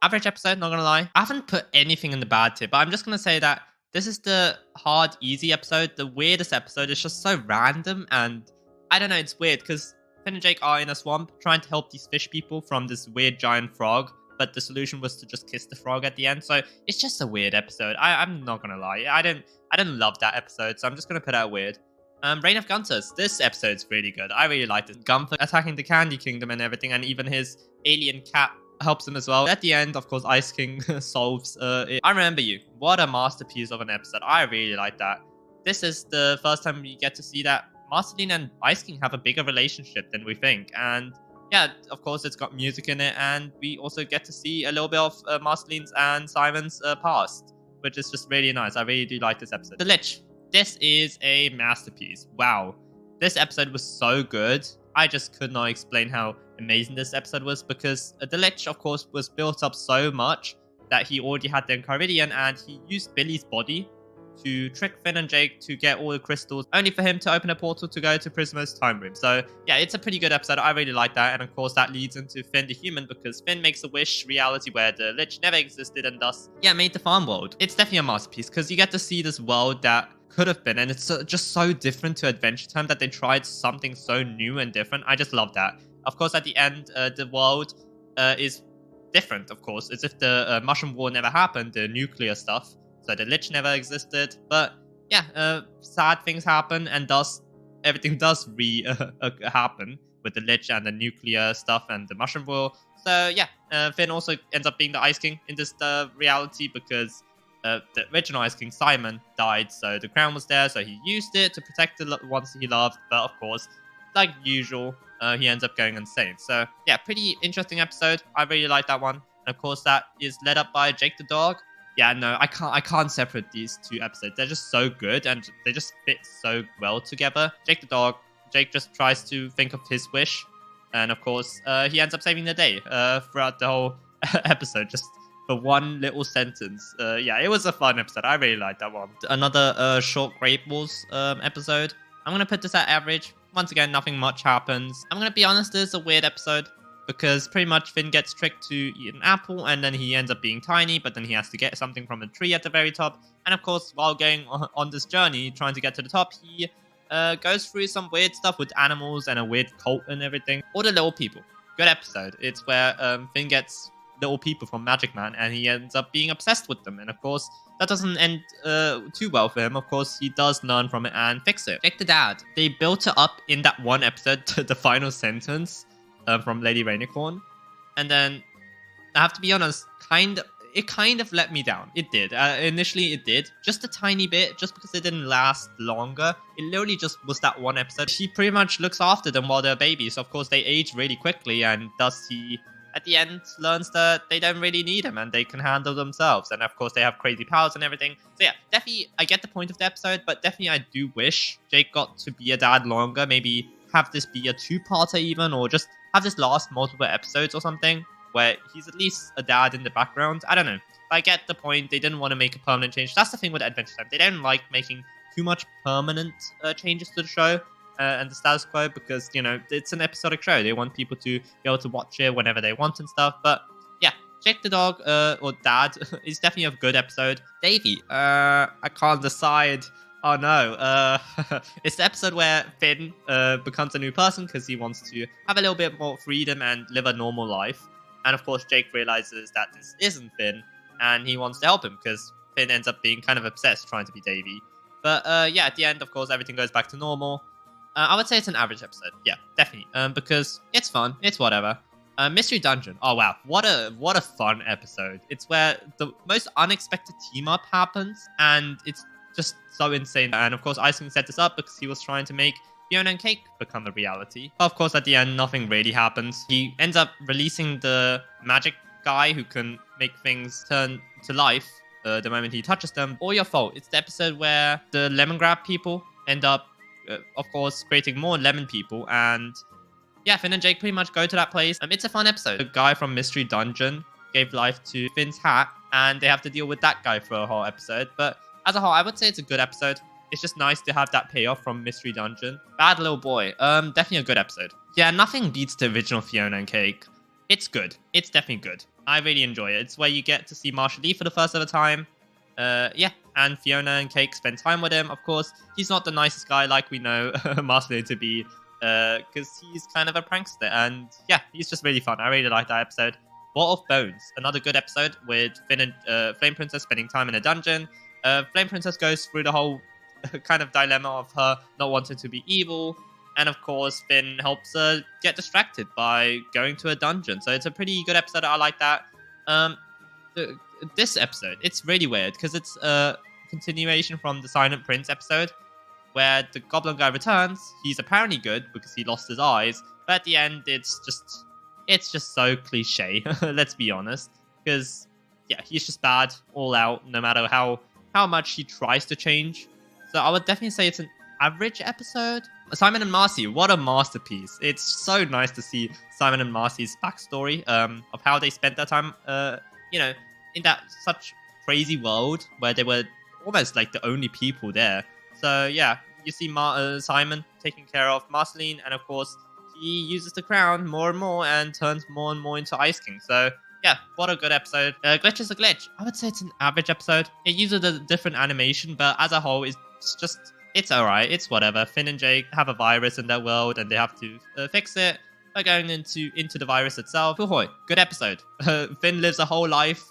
average episode, not gonna lie. I haven't put anything in the bad tier, but I'm just gonna say that this is the hard, easy episode. The weirdest episode is just so random, and I don't know, it's weird because Finn and Jake are in a swamp trying to help these fish people from this weird giant frog. But the solution was to just kiss the frog at the end. So it's just a weird episode. I'm not gonna lie. I didn't love that episode, so I'm just gonna put out weird. Reign of Gunters. This episode's really good. I really liked it. Gunther attacking the Candy Kingdom and everything, and even his alien cat helps him as well. At the end, of course, Ice King solves it. I Remember You. What a masterpiece of an episode. I really like that. This is the first time we get to see that Marceline and Ice King have a bigger relationship than we think. And yeah, of course, it's got music in it. And we also get to see a little bit of Marceline's and Simon's past, which is just really nice. I really do like this episode. The Lich. This is a masterpiece. Wow. This episode was so good. I just could not explain how amazing this episode was, because the Lich, of course, was built up so much that he already had the Enchiridion, and he used Billy's body to trick Finn and Jake to get all the crystals, only for him to open a portal to go to Prismo's time room. So yeah, it's a pretty good episode. I really like that. And of course, that leads into Finn the Human, because Finn makes a wish reality where the Lich never existed and thus, yeah, made the farm world. It's definitely a masterpiece, because you get to see this world that could have been, and it's just so different to Adventure Time that they tried something so new and different. I just love that. Of course, at the end, the world is different, of course. As if the Mushroom War never happened, the nuclear stuff. So the Lich never existed. But yeah, sad things happen, and thus everything does happen with the Lich and the nuclear stuff and the Mushroom War. So yeah, Finn also ends up being the Ice King in this reality, because the original Ice King, Simon, died, so the crown was there, so he used it to protect the ones he loved, but of course, like usual, he ends up going insane. So yeah, pretty interesting episode. I really like that one. And of course, that is led up by Jake the dog. Yeah, no, I can't separate these two episodes. They're just so good, and they just fit so well together. Jake the dog, Jake just tries to think of his wish, and of course, he ends up saving the day throughout the whole episode, just for one little sentence. Yeah, it was a fun episode. I really liked that one. Another short Great Wars episode. I'm gonna put this at average. Once again, nothing much happens. I'm gonna be honest, this is a weird episode, because pretty much Finn gets tricked to eat an apple, and then he ends up being tiny, but then he has to get something from a tree at the very top. And of course, while going on this journey, trying to get to the top, he goes through some weird stuff with animals and a weird cult and everything. All the little people. Good episode. It's where Finn gets little people from Magic Man, and he ends up being obsessed with them. And of course, that doesn't end too well for him. Of course, he does learn from it and fix it. Jake the dad. They built it up in that one episode to the final sentence from Lady Rainicorn, and then I have to be honest, it kind of let me down. It did. Initially, it did. Just a tiny bit, just because it didn't last longer. It literally just was that one episode. She pretty much looks after them while they're babies. Of course, they age really quickly, and thus he, at the end, learns that they don't really need him and they can handle themselves. And of course, they have crazy powers and everything. So yeah, definitely, I get the point of the episode, but definitely I do wish Jake got to be a dad longer. Maybe have this be a two-parter even, or just have this last multiple episodes or something, where he's at least a dad in the background. I don't know. I get the point. They didn't want to make a permanent change. That's the thing with Adventure Time. They don't like making too much permanent changes to the show and the status quo, because, you know, it's an episodic show. They want people to be able to watch it whenever they want and stuff. But yeah, Jake the dog, or dad, is definitely a good episode. Davey, I can't decide. Oh no, it's the episode where Finn becomes a new person because he wants to have a little bit more freedom and live a normal life. And of course, Jake realizes that this isn't Finn, and he wants to help him because Finn ends up being kind of obsessed trying to be Davey. But yeah, at the end, of course, everything goes back to normal. I would say it's an average episode. Yeah, definitely. Because it's fun. It's whatever. Mystery Dungeon. Oh wow, what a fun episode. It's where the most unexpected team up happens, and it's just so insane. And of course, Ice King set this up because he was trying to make Fiona and Cake become a reality. But of course, at the end, nothing really happens. He ends up releasing the magic guy who can make things turn to life the moment he touches them. All your fault. It's the episode where the lemon grab people end up, of course, creating more lemon people. And yeah, Finn and Jake pretty much go to that place. It's a fun episode. The guy from Mystery Dungeon gave life to Finn's hat, and they have to deal with that guy for a whole episode. But as a whole, I would say it's a good episode. It's just nice to have that payoff from Mystery Dungeon. Bad Little Boy. Definitely a good episode. Yeah, nothing beats the original Fiona and Cake. It's good. It's definitely good. I really enjoy it. It's where you get to see Marshall Lee for the first ever time. Yeah, and Fiona and Cake spend time with him. Of course, he's not the nicest guy like we know Marshall Lee to be, because he's kind of a prankster. And yeah, he's just really fun. I really like that episode. War of Bones. Another good episode with Finn and Flame Princess spending time in a dungeon. Flame Princess goes through the whole kind of dilemma of her not wanting to be evil, And of course, Finn helps her get distracted by going to a dungeon. So it's a pretty good episode. I like that. Um, the, this episode, it's really weird because it's a continuation from the Silent Prince episode where the goblin guy returns. He's apparently good because he lost his eyes, but at the end it's just so cliche. Let's be honest, because yeah, he's just bad all out, no matter how much he tries to change. So I would definitely say it's an average episode. Simon and Marcy, what a masterpiece! It's so nice to see Simon and Marcy's backstory of how they spent their time, in that such crazy world where they were almost like the only people there. So yeah, you see Simon taking care of Marceline, and of course he uses the crown more and more and turns more and more into Ice King. So yeah, what a good episode. Glitch is a glitch. I would say it's an average episode. It uses a different animation, but as a whole, it's alright. It's whatever. Finn and Jake have a virus in their world, and they have to fix it by going into the virus itself. Ahoy! Good episode. Finn lives a whole life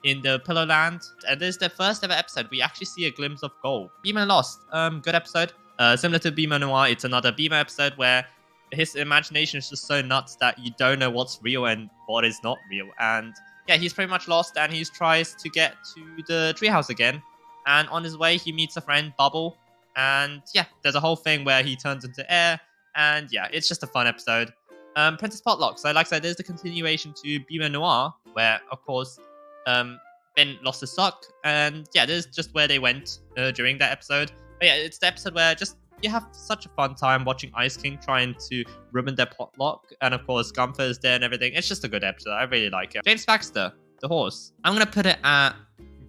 in the Pillow Land, and this is the first ever episode we actually see a glimpse of gold. Beamer Lost. Good episode. Similar to Beamer Noir, it's another Beamer episode where his imagination is just so nuts that you don't know what's real and what is not real. And yeah, he's pretty much lost, and he tries to get to the treehouse again. And on his way, he meets a friend, Bubble. And yeah, there's a whole thing where he turns into air. And yeah, it's just a fun episode. Princess Potluck. So like I said, there's the continuation to Beamer Noir, where of course Finn lost his sock. And yeah, this is just where they went during that episode. But yeah, it's the episode where just you have such a fun time watching Ice King trying to ruin their potluck. And of course, Gunther is there and everything. It's just a good episode. I really like it. James Baxter, the horse. I'm going to put it at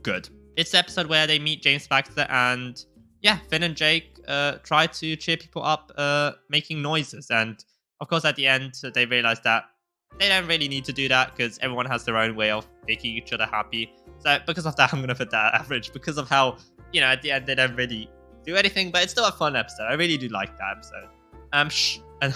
good. It's the episode where they meet James Baxter, and yeah, Finn and Jake try to cheer people up making noises. And of course, at the end, they realize that they don't really need to do that because everyone has their own way of making each other happy. So because of that, I'm going to put that average, because of how, at the end, they don't really do anything, but it's still a fun episode. I really do like that episode. Shh, and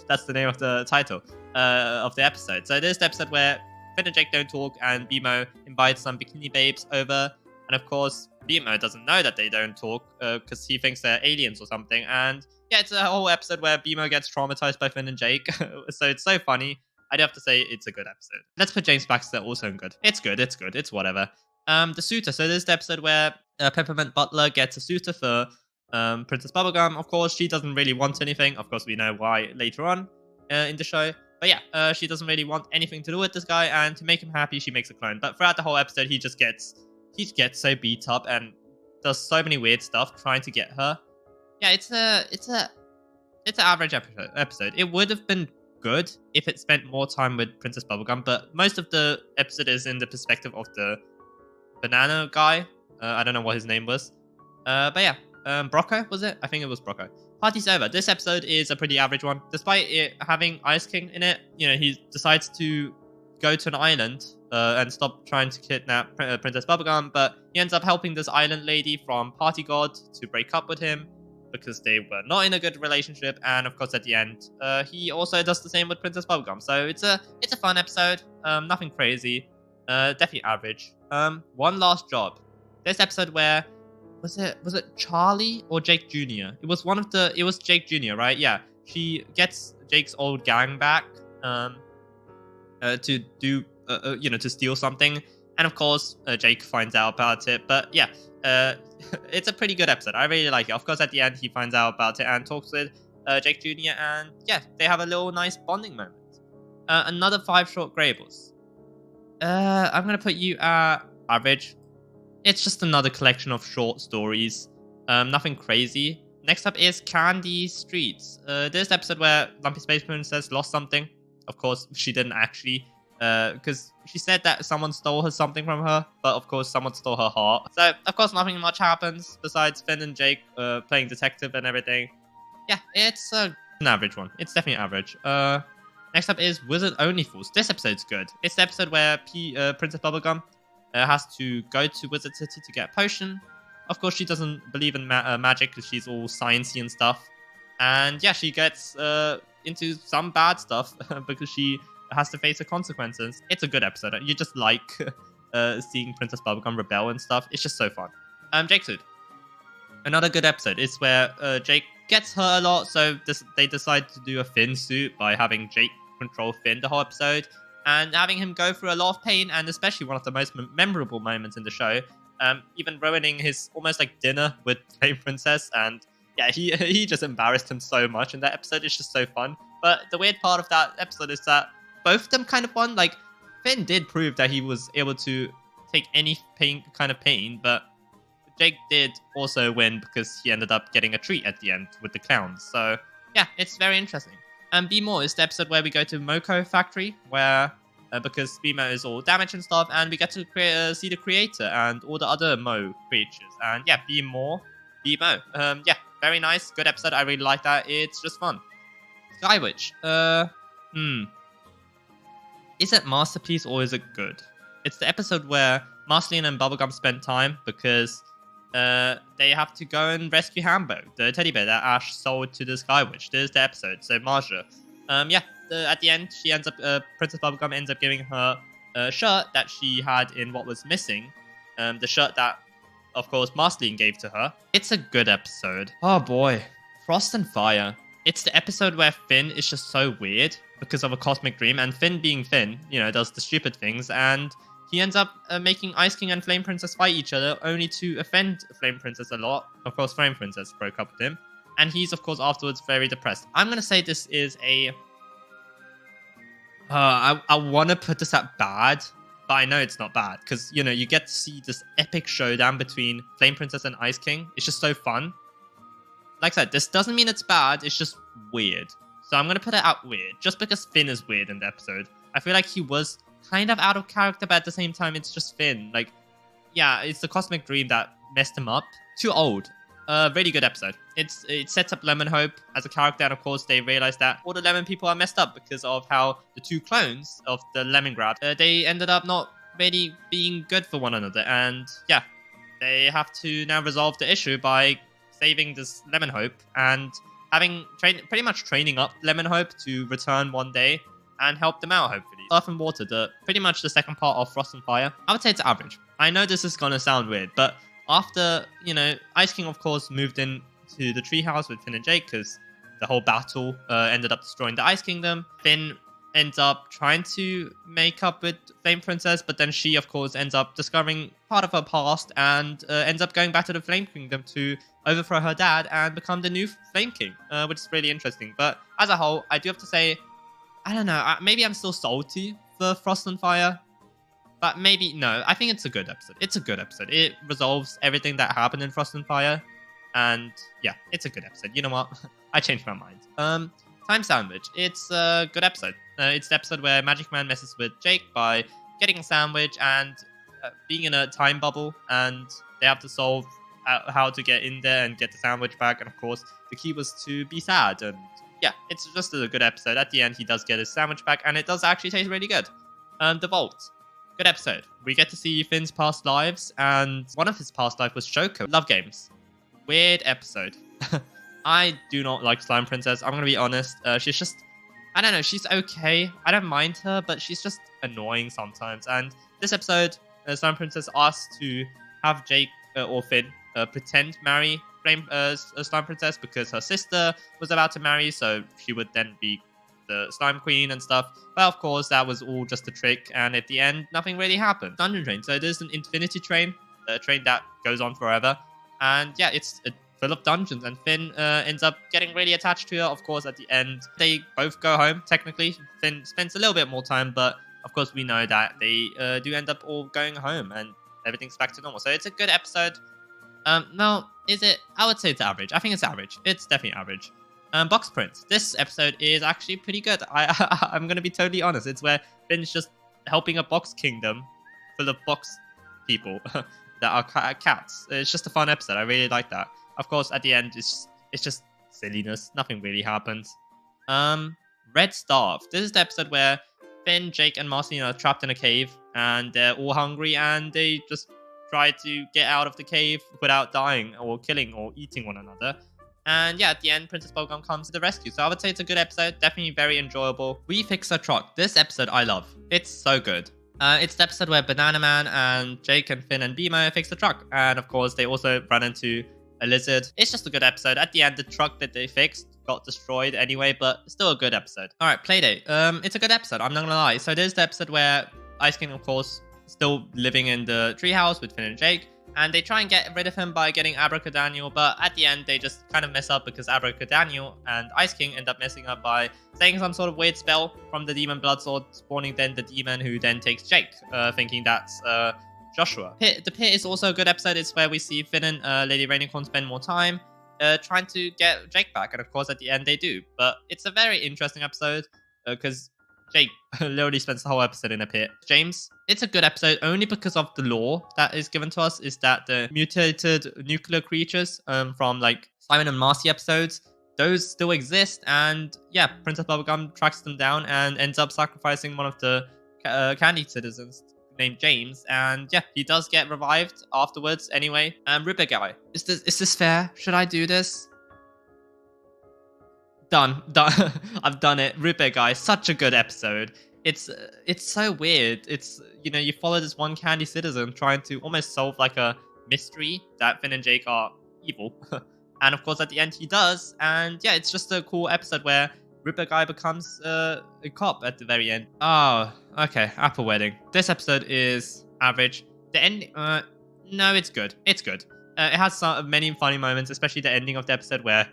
that's the name of the title of the episode. So there's the episode where Finn and Jake don't talk, and Bimo invites some bikini babes over, and of course Bimo doesn't know that they don't talk because he thinks they're aliens or something. And yeah, it's a whole episode where Bimo gets traumatized by Finn and Jake. So it's so funny. I do have to say it's a good episode. Let's put James Baxter also in good. It's good. It's whatever. The suitor. So there's the episode where Peppermint Butler gets a suitor for Princess Bubblegum. Of course, she doesn't really want anything. Of course, we know why later on in the show. But yeah, she doesn't really want anything to do with this guy, and to make him happy, she makes a clone. But throughout the whole episode, he gets so beat up and does so many weird stuff trying to get her. Yeah, it's an average episode. It would have been good if it spent more time with Princess Bubblegum, but most of the episode is in the perspective of the banana guy. I don't know what his name was. But yeah, Brocco, was it? I think it was Brocco. Party's over. This episode is a pretty average one. Despite it having Ice King in it, he decides to go to an island and stop trying to kidnap Princess Bubblegum, but he ends up helping this island lady from Party God to break up with him because they were not in a good relationship. And of course, at the end, he also does the same with Princess Bubblegum. So it's a fun episode. Nothing crazy. Definitely average. One last job. This episode where was it Charlie or Jake Jr.? It was Jake Jr., right? Yeah. She gets Jake's old gang back to do to steal something. And of course, Jake finds out about it. But yeah, it's a pretty good episode. I really like it. Of course, at the end, he finds out about it and talks with Jake Jr. And yeah, they have a little nice bonding moment. Another 5 short Grables. I'm going to put you at average. It's just another collection of short stories. Nothing crazy. Next up is Candy Streets. There's the episode where Lumpy Space Princess lost something. Of course, she didn't actually, because she said that someone stole her something from her, but of course, someone stole her heart. So, of course, nothing much happens besides Finn and Jake playing detective and everything. Yeah, it's an average one. It's definitely average. Next up is Wizard Only Fools. This episode's good. It's the episode where Princess Bubblegum has to go to Wizard City to get a potion. Of course, she doesn't believe in magic because she's all sciencey and stuff. And yeah, she gets into some bad stuff because she has to face the consequences. It's a good episode. You just like seeing Princess Bubblegum rebel and stuff. It's just so fun. Jake's Hood. Another good episode is where Jake gets hurt a lot, so they decide to do a Finn suit by having Jake control Finn the whole episode and having him go through a lot of pain, and especially one of the most memorable moments in the show, even ruining his almost like dinner with Flame Princess. And yeah, he just embarrassed him so much in that episode. It's just so fun. But the weird part of that episode is that both of them kind of won. Like, Finn did prove that he was able to take any kind of pain, but Jake did also win because he ended up getting a treat at the end with the clowns. So yeah, it's very interesting. And Be More is the episode where we go to Moko Factory, where because BMO is all damaged and stuff, and we get to see the creator and all the other Mo creatures. And yeah, Be More, BMO. Yeah, very nice, good episode. I really like that. It's just fun. Sky Witch. Is it masterpiece or is it good? It's the episode where Marceline and Bubblegum spend time because they have to go and rescue Hambo, the teddy bear that Ash sold to the Sky Witch. This is the episode. So Marja, yeah, at the end, she ends up, Princess Bubblegum ends up giving her a shirt that she had in what was missing. The shirt that, of course, Marceline gave to her. It's a good episode. Oh boy, Frost and Fire. It's the episode where Finn is just so weird because of a cosmic dream, and Finn being Finn, you know, does the stupid things, and he ends up making Ice King and Flame Princess fight each other, only to offend Flame Princess a lot. Of course, Flame Princess broke up with him, and he's, of course, afterwards very depressed. I'm going to say this is a... I want to put this at bad, but I know it's not bad, because, you know, you get to see this epic showdown between Flame Princess and Ice King. It's just so fun. Like I said, this doesn't mean it's bad, it's just weird. So I'm going to put it out weird, just because Finn is weird in the episode. I feel like he was kind of out of character, but at the same time, it's just Finn. Like, yeah, it's the cosmic dream that messed him up. Too old. Really good episode. It sets up Lemon Hope as a character, and of course, they realize that all the Lemon people are messed up because of how the two clones of the Lemon Grab, they ended up not really being good for one another. And yeah, they have to now resolve the issue by saving this Lemon Hope and having pretty much training up Lemon Hope to return one day and help them out, hopefully. Earth and Water, pretty much the second part of Frost and Fire. I would say it's average. I know this is gonna sound weird, but after, you know, Ice King, of course, moved in to the treehouse with Finn and Jake because the whole battle ended up destroying the Ice Kingdom. Finn ends up trying to make up with Flame Princess, but then she, of course, ends up discovering part of her past and ends up going back to the Flame Kingdom to overthrow her dad and become the new Flame King, which is really interesting. But as a whole, I do have to say, I don't know, maybe I'm still salty for Frost and Fire, but maybe, no, I think it's a good episode. It's a good episode. It resolves everything that happened in Frost and Fire, and yeah, it's a good episode. You know what? I changed my mind. Time Sandwich. It's a good episode. It's the episode where Magic Man messes with Jake by getting a sandwich and being in a time bubble, and they have to solve how to get in there and get the sandwich back, and of course, the key was to be sad, and yeah, it's just a good episode. At the end, he does get his sandwich back, and it does actually taste really good. The Vault. Good episode. We get to see Finn's past lives, and one of his past lives was Shoko. Love games. Weird episode. I do not like Slime Princess. I'm going to be honest. She's just... I don't know. She's okay. I don't mind her, but she's just annoying sometimes. And this episode, Slime Princess asked to have Jake or Finn pretend marry Slime Princess because her sister was about to marry, so she would then be the Slime Queen and stuff. But of course, that was all just a trick, and at the end, nothing really happened. Dungeon Train. So there's an infinity train, a train that goes on forever. And yeah, it's full of dungeons, and Finn ends up getting really attached to her. Of course, at the end, they both go home, technically. Finn spends a little bit more time, but of course, we know that they do end up all going home, and everything's back to normal. So it's a good episode. No, is it? I would say it's average. I think it's average. It's definitely average. Box Prince. This episode is actually pretty good. I'm going to be totally honest. It's where Finn's just helping a box kingdom full of box people that are cats. It's just a fun episode. I really like that. Of course, at the end, it's just silliness. Nothing really happens. Red Staff. This is the episode where Finn, Jake, and Marceline are trapped in a cave, and they're all hungry, and they just try to get out of the cave without dying or killing or eating one another. And yeah, at the end, Princess Bubblegum comes to the rescue. So I would say it's a good episode. Definitely very enjoyable. We Fix Our Truck. This episode I love. It's so good. It's the episode where Banana Man and Jake and Finn and BMO fix the truck. And of course, they also run into a lizard. It's just a good episode. At the end, the truck that they fixed got destroyed anyway, but still a good episode. All right, Playdate. It's a good episode. I'm not gonna lie. So there's the episode where Ice King, of course, still living in the treehouse with Finn and Jake, and they try and get rid of him by getting Abracadaniel, but at the end they just kind of mess up because Abracadaniel and Ice King end up messing up by saying some sort of weird spell from the demon blood sword, spawning then the demon who then takes Jake, thinking that's Joshua. The Pit is also a good episode. It's where we see Finn and Lady Rainicorn spend more time trying to get Jake back, and of course at the end they do. But it's a very interesting episode because Jake literally spends the whole episode in a pit. James, it's a good episode only because of the lore that is given to us, is that the mutated nuclear creatures from like Simon and Marcy episodes, those still exist, and yeah, Princess Bubblegum tracks them down and ends up sacrificing one of the candy citizens named James, and yeah, he does get revived afterwards anyway. Ripper Guy, is this fair? Should I do this? Done. I've done it. Ripper Guy, such a good episode. It's so weird. It's, you know, you follow this one candy citizen trying to almost solve like a mystery that Finn and Jake are evil. And of course at the end he does, and yeah, it's just a cool episode where Ripper Guy becomes a cop at the very end. Oh, okay, Apple Wedding. This episode is average. The ending, no, it's good. It's good. It has many funny moments, especially the ending of the episode where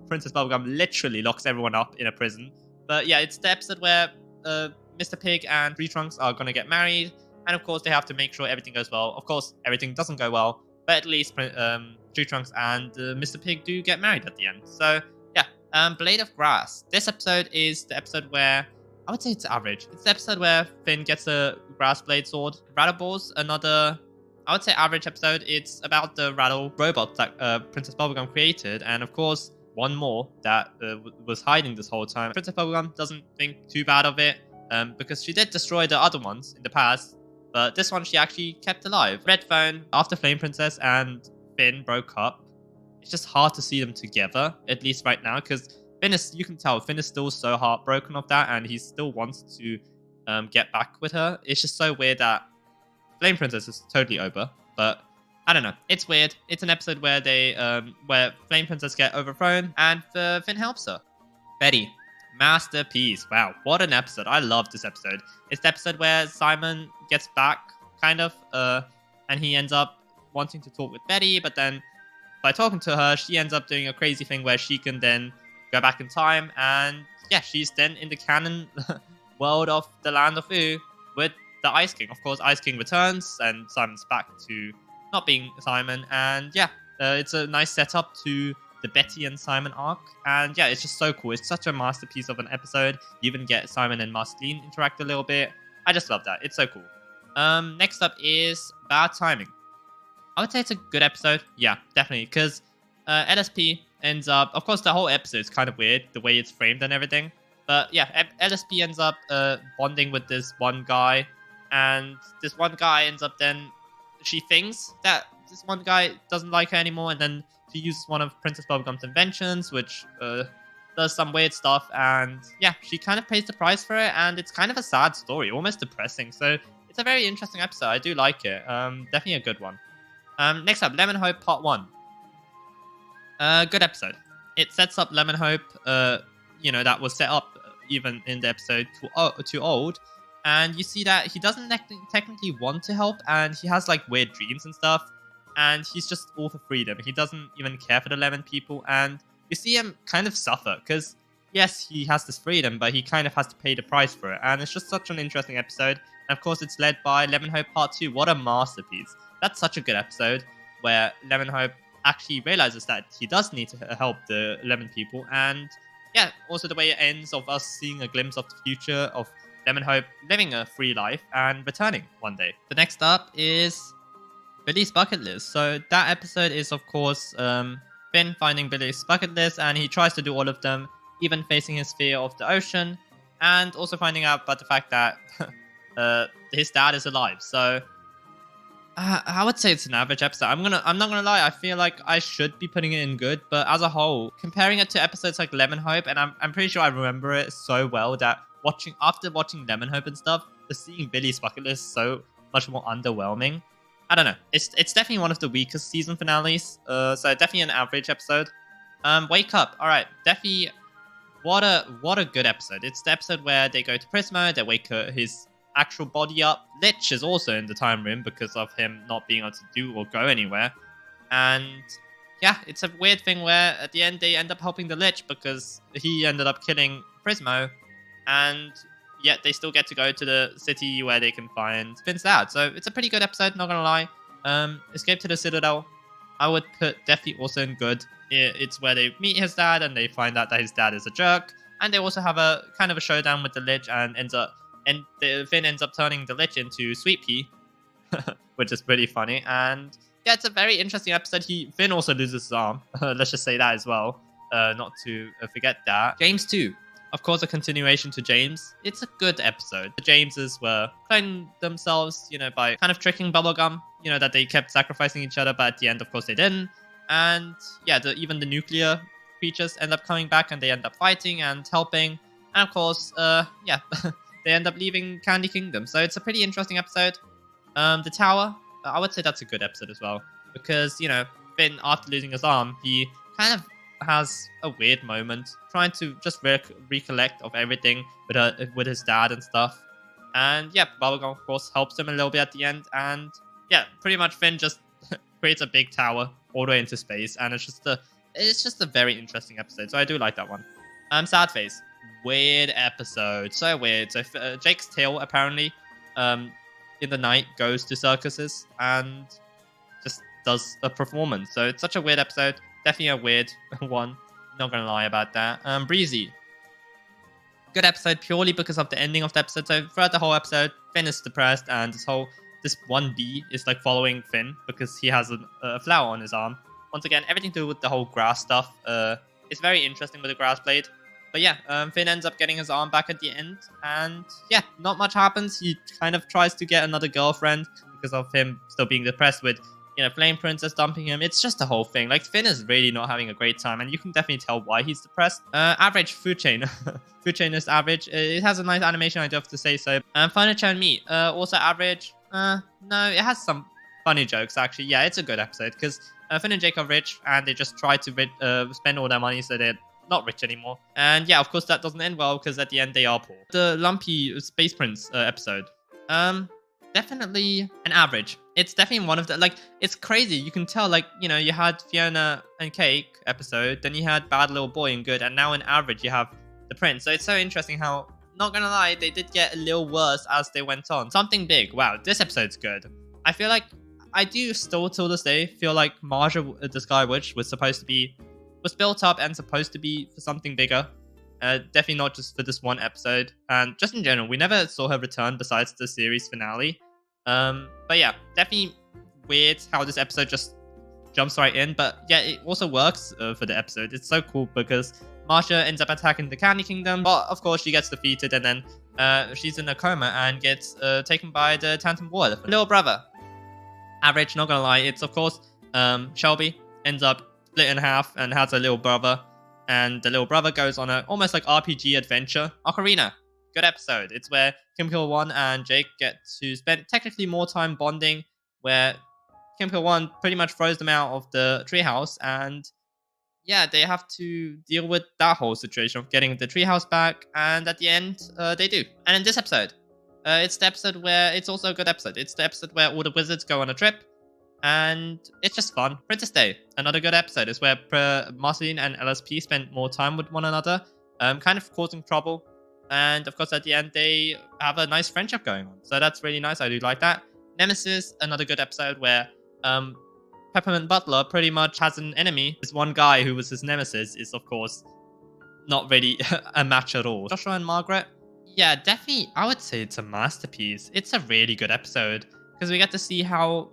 Princess Bubblegum literally locks everyone up in a prison. But yeah, it's the episode where Mr. Pig and Tree Trunks are going to get married. And of course, they have to make sure everything goes well. Of course, everything doesn't go well. But at least Tree Trunks and Mr. Pig do get married at the end. So yeah, Blade of Grass. This episode is the episode where, I would say it's average. It's the episode where Finn gets a grass blade sword. Rattleballs, another, I would say average episode. It's about the rattle robot that Princess Bubblegum created. And of course, one more that was hiding this whole time. Princess Bubblegum doesn't think too bad of it because she did destroy the other ones in the past, but this one she actually kept alive. Red Phone, after Flame Princess and Finn broke up, it's just hard to see them together, at least right now, because Finn is, you can tell, Finn is still so heartbroken of that, and he still wants to get back with her. It's just so weird that Flame Princess is totally over, but I don't know. It's weird. It's an episode where they, where Flame Princess get overthrown and Finn helps her. Betty, masterpiece. Wow, what an episode. I love this episode. It's the episode where Simon gets back, kind of, and he ends up wanting to talk with Betty, but then by talking to her, she ends up doing a crazy thing where she can then go back in time, and yeah, she's then in the canon world of the Land of Ooh with the Ice King. Of course, Ice King returns, and Simon's back to not being Simon, and yeah, it's a nice setup to the Betty and Simon arc, and yeah, it's just so cool. It's such a masterpiece of an episode. You even get Simon and Marceline interact a little bit. I just love that. It's so cool. Next up is Bad Timing. I would say it's a good episode. Yeah, definitely, because LSP ends up, of course, the whole episode is kind of weird, the way it's framed and everything, but yeah, LSP ends up bonding with this one guy, and this one guy ends up then, she thinks that this one guy doesn't like her anymore, and then she uses one of Princess Bubblegum's inventions, which does some weird stuff, and yeah, she kind of pays the price for it, and it's kind of a sad story, almost depressing, so it's a very interesting episode. I do like it. Definitely a good one. Next up, Lemon Hope Part 1. Good episode. It sets up Lemon Hope, you know, that was set up even in the episode too old. And you see that he doesn't technically want to help, and he has like weird dreams and stuff. And he's just all for freedom. He doesn't even care for the lemon people. And you see him kind of suffer because, yes, he has this freedom, but he kind of has to pay the price for it. And it's just such an interesting episode. And of course, it's led by Lemon Hope Part 2. What a masterpiece. That's such a good episode where Lemon Hope actually realizes that he does need to help the lemon people. And yeah, also the way it ends of us seeing a glimpse of the future of Lemon Hope living a free life and returning one day. The next up is Billy's bucket list. So that episode is, of course, Finn finding Billy's bucket list, and he tries to do all of them, even facing his fear of the ocean, and also finding out about the fact that his dad is alive. So I would say it's an average episode. I'm not gonna lie, I feel like I should be putting it in good, but as a whole, comparing it to episodes like Lemon Hope, and I'm pretty sure I remember it so well that after watching Lemon Hope and stuff, seeing Billy's bucket list so much more underwhelming. I don't know. It's definitely one of the weakest season finales. So definitely an average episode. Wake Up. All right, definitely. What a good episode. It's the episode where they go to Prismo, they wake his actual body up. Lich is also in the time room because of him not being able to do or go anywhere. And yeah, it's a weird thing where at the end they end up helping the Lich because he ended up killing Prismo, and yet they still get to go to the city where they can find Finn's dad. So it's a pretty good episode, not gonna lie. Escape to the Citadel, I would put definitely also in good. It's where they meet his dad and they find out that his dad is a jerk, and they also have a kind of a showdown with the Lich, and Finn ends up turning the Lich into Sweet Pea, which is pretty funny. And yeah, it's a very interesting episode. Finn also loses his arm. Let's just say that as well. Not to forget that. James 2. Of course, a continuation to James. It's a good episode. The Jameses were playing themselves, by kind of tricking Bubblegum, that they kept sacrificing each other, but at the end, of course, they didn't. And yeah, even the nuclear creatures end up coming back and they end up fighting and helping. And of course, yeah, they end up leaving Candy Kingdom. So it's a pretty interesting episode. The Tower, I would say that's a good episode as well. Because, Finn, after losing his arm, he kind of has a weird moment trying to just recollect of everything with his dad and stuff. And yeah, Bubblegum, of course, helps him a little bit at the end. And yeah, pretty much Finn just creates a big tower all the way into space. And it's just a very interesting episode. So I do like that one. Sad Face. Weird episode. So weird. So Jake's tail, apparently, in the night goes to circuses and just does a performance. So it's such a weird episode. Definitely a weird one. Not gonna lie about that. Breezy. Good episode purely because of the ending of the episode. So throughout the whole episode, Finn is depressed, and this one bee is like following Finn because he has a flower on his arm. Once again, everything to do with the whole grass stuff. It's very interesting with the grass blade. But yeah, Finn ends up getting his arm back at the end, and yeah, not much happens. He kind of tries to get another girlfriend because of him still being depressed with Flame Princess dumping him. It's just the whole thing. Like, Finn is really not having a great time, and you can definitely tell why he's depressed. Average food chain. Food chain is average. It has a nice animation, I do have to say so. Furniture and Meat, also average. No, it has some funny jokes, actually. Yeah, it's a good episode, because Finn and Jake are rich, and they just try to spend all their money, so they're not rich anymore. And yeah, of course, that doesn't end well, because at the end, they are poor. The Lumpy Space Prince episode. Definitely an average. It's definitely one of the, it's crazy. You can tell, you had Fiona and Cake episode, then you had Bad Little Boy and Good, and now in average, you have the Prince. So it's so interesting how, not gonna lie, they did get a little worse as they went on. Something big. Wow, this episode's good. I feel like, I do still till this day feel like Marja the Sky Witch was built up and supposed to be for something bigger. Definitely not just for this one episode. And just in general, we never saw her return besides the series finale. But yeah, definitely weird how this episode just jumps right in. But yeah, it also works for the episode. It's so cool because Marsha ends up attacking the Candy Kingdom. But of course, she gets defeated, and then she's in a coma and gets taken by the Tantum War Elephant. Little brother. Average, not gonna lie. It's, of course, Shelby ends up split in half and has a little brother. And the little brother goes on a almost like RPG adventure. Ocarina. Good episode. It's where Kim Kill-1 and Jake get to spend technically more time bonding, where Kim Kill-1 pretty much throws them out of the treehouse, and yeah, they have to deal with that whole situation of getting the treehouse back, and at the end, they do. And in this episode, it's the episode where it's also a good episode. It's the episode where all the wizards go on a trip, and it's just fun. Princess Day, another good episode. It's where Marceline and LSP spend more time with one another, kind of causing trouble. And of course, at the end, they have a nice friendship going on. So that's really nice. I do like that. Nemesis, another good episode where Peppermint Butler pretty much has an enemy. This one guy who was his nemesis is, of course, not really a match at all. Joshua and Margaret, yeah, definitely, I would say it's a masterpiece. It's a really good episode because we get to see how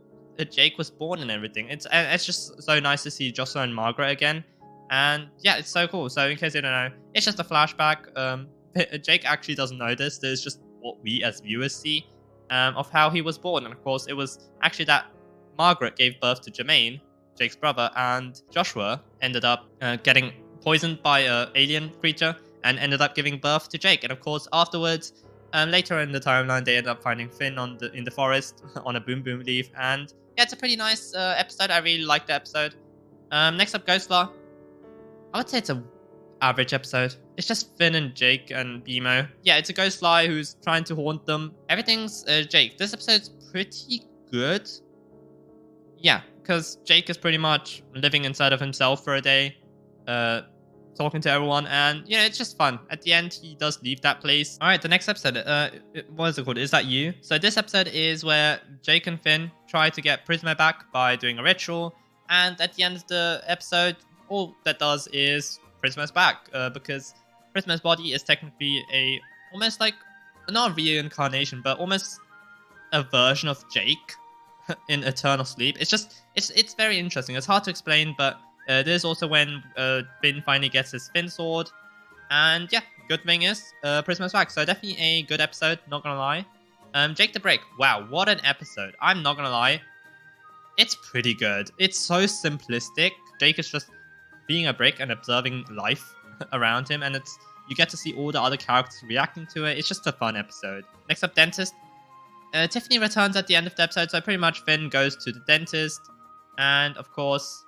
Jake was born and everything. It's just so nice to see Joshua and Margaret again. And yeah, it's so cool. So in case you don't know, it's just a flashback. Jake actually doesn't know this. There's just what we as viewers see of how he was born. And of course, it was actually that Margaret gave birth to Jermaine, Jake's brother, and Joshua ended up getting poisoned by an alien creature and ended up giving birth to Jake. And of course, afterwards, Later in the timeline, they end up finding Finn in the forest on a boom boom leaf, and yeah, it's a pretty nice episode. I really like the episode. Next up, Ghostlar. I would say it's a average episode. It's just Finn and Jake and BMO. Yeah, it's a ghost fly who's trying to haunt them. Everything's Jake. This episode's pretty good. Yeah, because Jake is pretty much living inside of himself for a day, talking to everyone, and it's just fun. At the end, he does leave that place. All right, the next episode, what is it called? Is That You? So this episode is where Jake and Finn try to get Prisma back by doing a ritual, and at the end of the episode, all that does is Prisma's back, because Prisma's body is technically almost like not a reincarnation, but almost a version of Jake in eternal sleep. It's very interesting. It's hard to explain, but there's also when Finn finally gets his Finn sword, and yeah, good thing is Prisma's back. So definitely a good episode, not gonna lie. Jake the Brick. Wow, what an episode! I'm not gonna lie, it's pretty good. It's so simplistic. Jake is just being a brick and observing life around him, and you get to see all the other characters reacting to it. It's just a fun episode. Next up, Dentist. Tiffany returns at the end of the episode, so pretty much Finn goes to the dentist, and of course,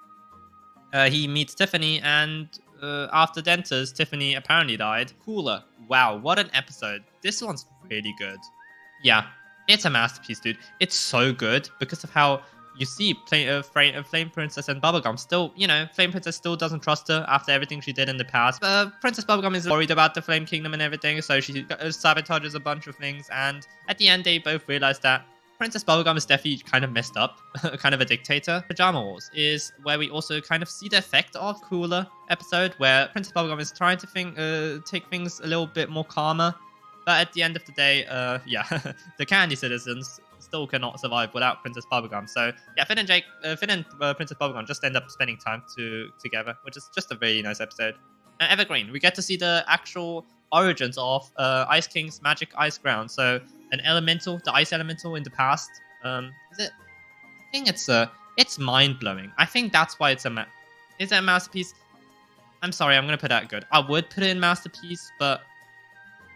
he meets Tiffany, and after dentist, Tiffany apparently died. Cooler. Wow, what an episode. This one's really good. Yeah, it's a masterpiece, dude. It's so good because of how you see Flame Princess and Bubblegum still, Flame Princess still doesn't trust her after everything she did in the past. Princess Bubblegum is worried about the Flame Kingdom and everything, so she sabotages a bunch of things, and at the end they both realize that Princess Bubblegum is definitely kind of messed up, kind of a dictator. Pajama Wars is where we also kind of see the effect of Cooler episode, where Princess Bubblegum is trying to take things a little bit more calmer, but at the end of the day, yeah, the Candy Citizens still cannot survive without Princess Bubblegum. So yeah, Finn and Princess Bubblegum just end up spending time together, which is just a very nice episode. Evergreen, we get to see the actual origins of Ice King's magic ice ground. So an elemental, the ice elemental in the past. Is it? I think it's mind blowing. I think that's why is it a masterpiece? I'm sorry, I'm gonna put that good. I would put it in masterpiece, but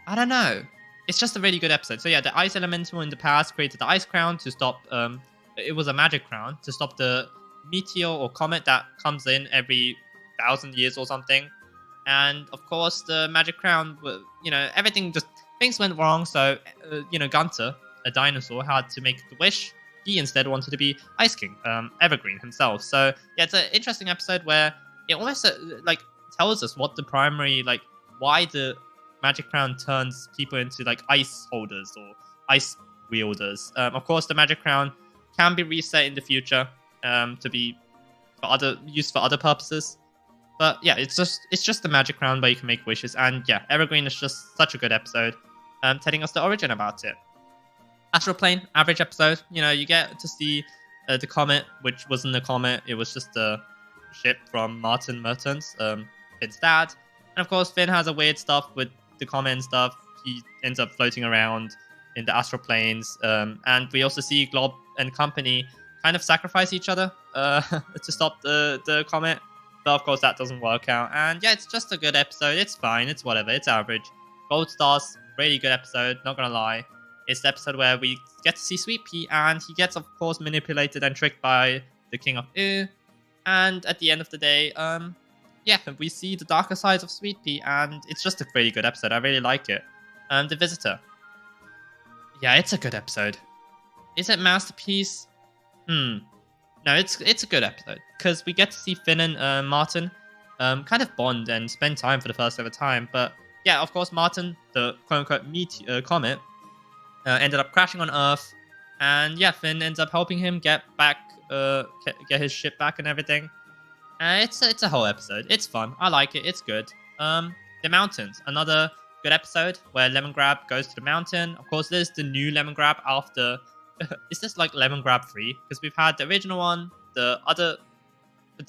I don't know. It's just a really good episode. So yeah, the ice elemental in the past created the ice crown to stop. It was a magic crown to stop the meteor or comet that comes in every 1,000 years or something. And of course, the magic crown, things went wrong. So Gunter, a dinosaur, had to make the wish. He instead wanted to be Ice King, Evergreen himself. So yeah, it's an interesting episode where it almost tells us what the primary why the Magic Crown turns people into ice holders or ice wielders. Of course, the Magic Crown can be reset in the future to be used for other purposes. But yeah, it's just the Magic Crown where you can make wishes. And yeah, Evergreen is just such a good episode, telling us the origin about it. Astral Plane, average episode. You get to see the comet, which wasn't a comet. It was just a ship from Martin Mertens, Finn's dad. And of course, Finn has a weird stuff with the comet and stuff. He ends up floating around in the astral planes, and we also see Glob and company kind of sacrifice each other to stop the comet, but of course that doesn't work out. And yeah, it's just a good episode. It's fine, it's whatever, it's average. Gold Stars, really good episode, not gonna lie. It's the episode where we get to see Sweet Pea, and he gets of course manipulated and tricked by the King of Ew, and at the end of the day, yeah, we see the darker sides of Sweet Pea, and it's just a really good episode. I really like it. The Visitor. Yeah, it's a good episode. Is it masterpiece? No, it's a good episode because we get to see Finn and Martin kind of bond and spend time for the first ever time. But yeah, of course, Martin, the quote-unquote comet, ended up crashing on Earth, and yeah, Finn ends up helping him get his ship back and everything. It's a whole episode. It's fun. I like it. It's good. The Mountains, another good episode where Lemon Grab goes to the mountain. Of course, there's the new Lemon Grab after. Is this Lemon Grab 3? Because we've had the original one, the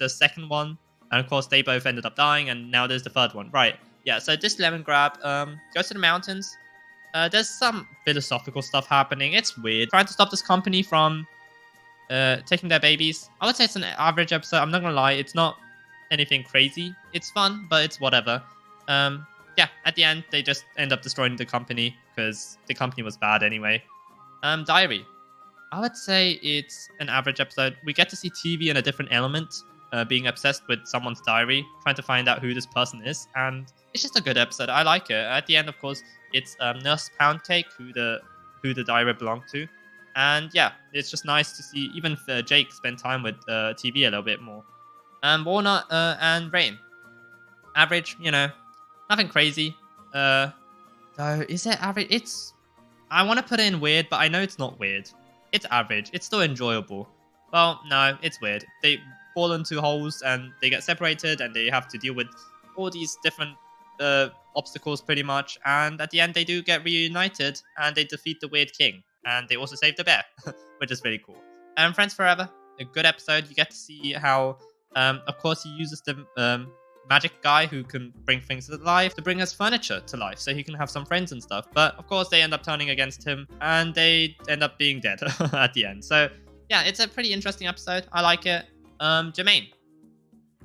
second one, and of course they both ended up dying, and now there's the third one. Right. Yeah. So this Lemon Grab goes to the mountains. There's some philosophical stuff happening. It's weird. Trying to stop this company from taking their babies. I would say it's an average episode. I'm not gonna lie, it's not anything crazy. It's fun, but it's whatever. yeah, at the end, they just end up destroying the company because the company was bad anyway. Diary. I would say it's an average episode. We get to see TV in a different element, being obsessed with someone's diary, trying to find out who this person is, and it's just a good episode. I like it. At the end, of course, it's Nurse Poundcake who the diary belonged to, and yeah, it's just nice to see even Jake spend time with TV a little bit more. Walnut and Rain, average, nothing crazy. Though is it average? I want to put it in weird, but I know it's not weird. It's average. It's still enjoyable. Well, no, it's weird. They fall into holes and they get separated and they have to deal with all these different obstacles pretty much. And at the end, they do get reunited and they defeat the Weird King. And they also save the bear, which is really cool. And Friends Forever, a good episode. You get to see how, of course, he uses the magic guy who can bring things to life to bring us furniture to life so he can have some friends and stuff. But of course, they end up turning against him and they end up being dead at the end. So yeah, it's a pretty interesting episode. I like it. Jermaine.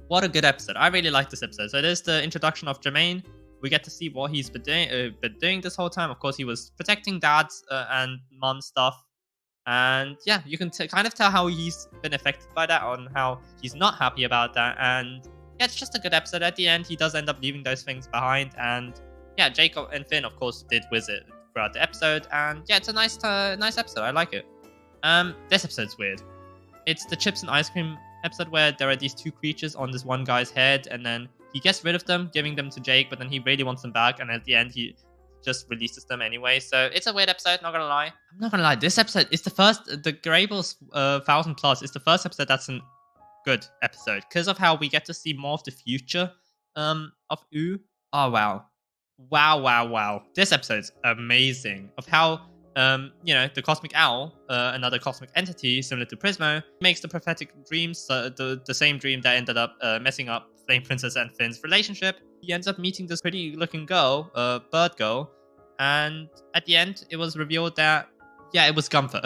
What a good episode. I really like this episode. So there's the introduction of Jermaine. We get to see what he's been doing this whole time. Of course, he was protecting dad's and mom's stuff. And yeah, you can kind of tell how he's been affected by that, on how he's not happy about that. And yeah, it's just a good episode. At the end, he does end up leaving those things behind. And yeah, Jacob and Finn, of course, did visit throughout the episode. And yeah, it's a nice episode. I like it. This episode's weird. It's the chips and ice cream episode where there are these two creatures on this one guy's head. And then he gets rid of them, giving them to Jake. But then he really wants them back. And at the end, he just releases them anyway. So it's a weird episode, not gonna lie. I'm not gonna lie. This episode is the first, the Grable's 1000 Plus is the first episode that's an good episode because of how we get to see more of the future of Ooh. Oh wow, this episode's amazing of how the cosmic owl, another cosmic entity similar to Prismo, makes the prophetic dreams, the same dream that ended up messing up Flame Princess and Finn's relationship. He ends up meeting this pretty looking girl, bird girl, and at the end it was revealed that yeah, it was Gunther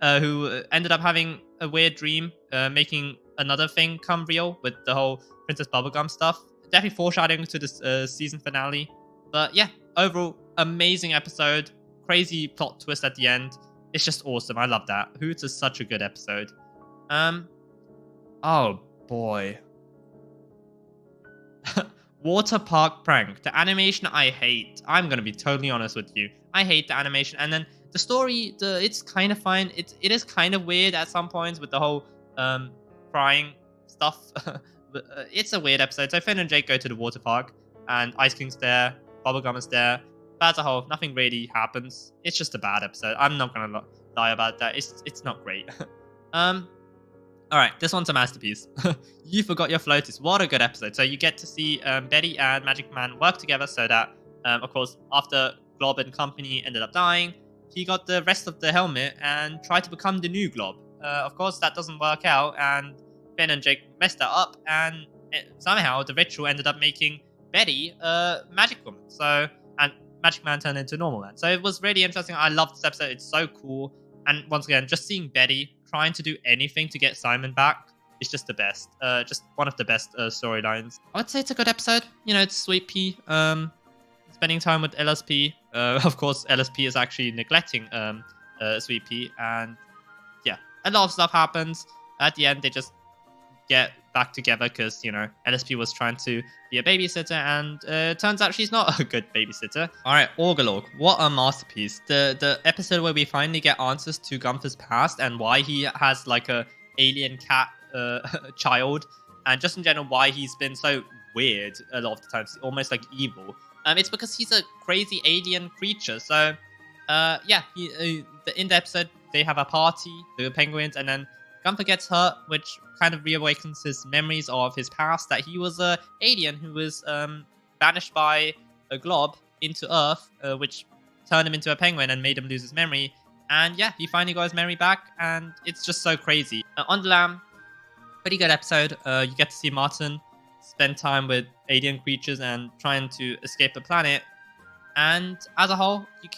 who ended up having a weird dream, making another thing come real with the whole Princess Bubblegum stuff. Definitely foreshadowing to this season finale. But yeah, overall, amazing episode. Crazy plot twist at the end. It's just awesome. I love that. Hoots is such a good episode. Oh boy. Water Park Prank. The animation I hate. I'm gonna be totally honest with you. I hate the animation. And then the story, it's kind of fine. It is kind of weird at some points with the whole crying stuff. It's a weird episode. So Finn and Jake go to the water park and Ice King's there, Bubblegum is there. But as a whole, nothing really happens. It's just a bad episode. I'm not gonna lie about that. It's not great. Alright, this one's a masterpiece. You Forgot Your Floaties. What a good episode. So you get to see Betty and Magic Man work together so that, of course, after Glob and company ended up dying, he got the rest of the helmet and tried to become the new Glob. Of course, that doesn't work out, and Finn and Jake messed that up, and somehow the ritual ended up making Betty a magic woman. So, and Magic Man turned into normal man. So it was really interesting. I love this episode. It's so cool. And once again, just seeing Betty trying to do anything to get Simon back is just the best. Just one of the best storylines. I would say it's a good episode. It's Sweet Pea. Spending time with LSP. Of course, LSP is actually neglecting Sweet Pea. And yeah, a lot of stuff happens. At the end, they just get back together because, LSP was trying to be a babysitter, and turns out she's not a good babysitter. All right, Orgalog, what a masterpiece. The episode where we finally get answers to Gunther's past and why he has like a alien cat child, and just in general why he's been so weird a lot of the times, almost like evil. It's because he's a crazy alien creature. So yeah, in the episode they have a party, the penguins, and then Gunther gets hurt, which kind of reawakens his memories of his past, that he was an alien who was banished by a glob into Earth, which turned him into a penguin and made him lose his memory. And yeah, he finally got his memory back, and it's just so crazy. On the Lam, pretty good episode. You get to see Martin spend time with alien creatures and trying to escape the planet. And as a whole, you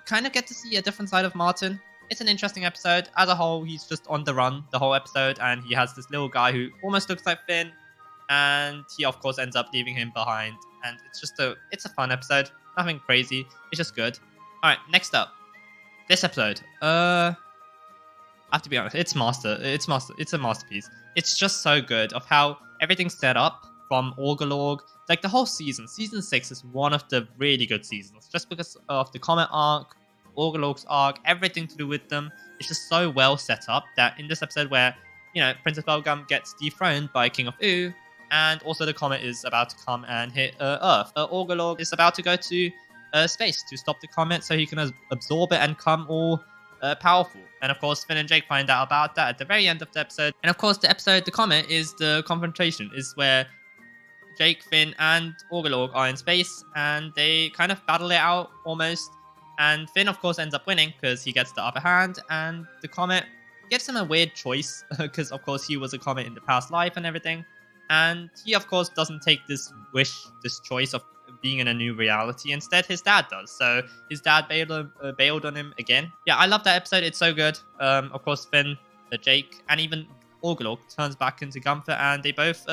kind of get to see a different side of Martin. It's an interesting episode. As a whole, he's just on the run the whole episode, and he has this little guy who almost looks like Finn, and he of course ends up leaving him behind. and it's a fun episode. Nothing crazy. It's just good. All right, next up, this episode. I have to be honest, it's a masterpiece. It's just so good of how everything's set up from Orgalog. Like the whole season. Season 6 is one of the really good seasons. Just because of the Comet arc, Orgalog's arc, everything to do with them. It's just so well set up that in this episode where, Princess Bubblegum gets dethroned by King of Ooh, and also the comet is about to come and hit Earth. Orgalog is about to go to space to stop the comet so he can absorb it and come all powerful. And of course, Finn and Jake find out about that at the very end of the episode. And of course, the comet is the confrontation, is where Jake, Finn, and Orgalog are in space, and they kind of battle it out almost. And Finn, of course, ends up winning because he gets the upper hand, and the comet gives him a weird choice because, of course, he was a comet in the past life and everything. And he, of course, doesn't take this choice of being in a new reality. Instead, his dad does. So his dad bailed on him again. Yeah, I love that episode. It's so good. Of course, Finn, Jake, and even Orgalog turns back into Gunther, and they both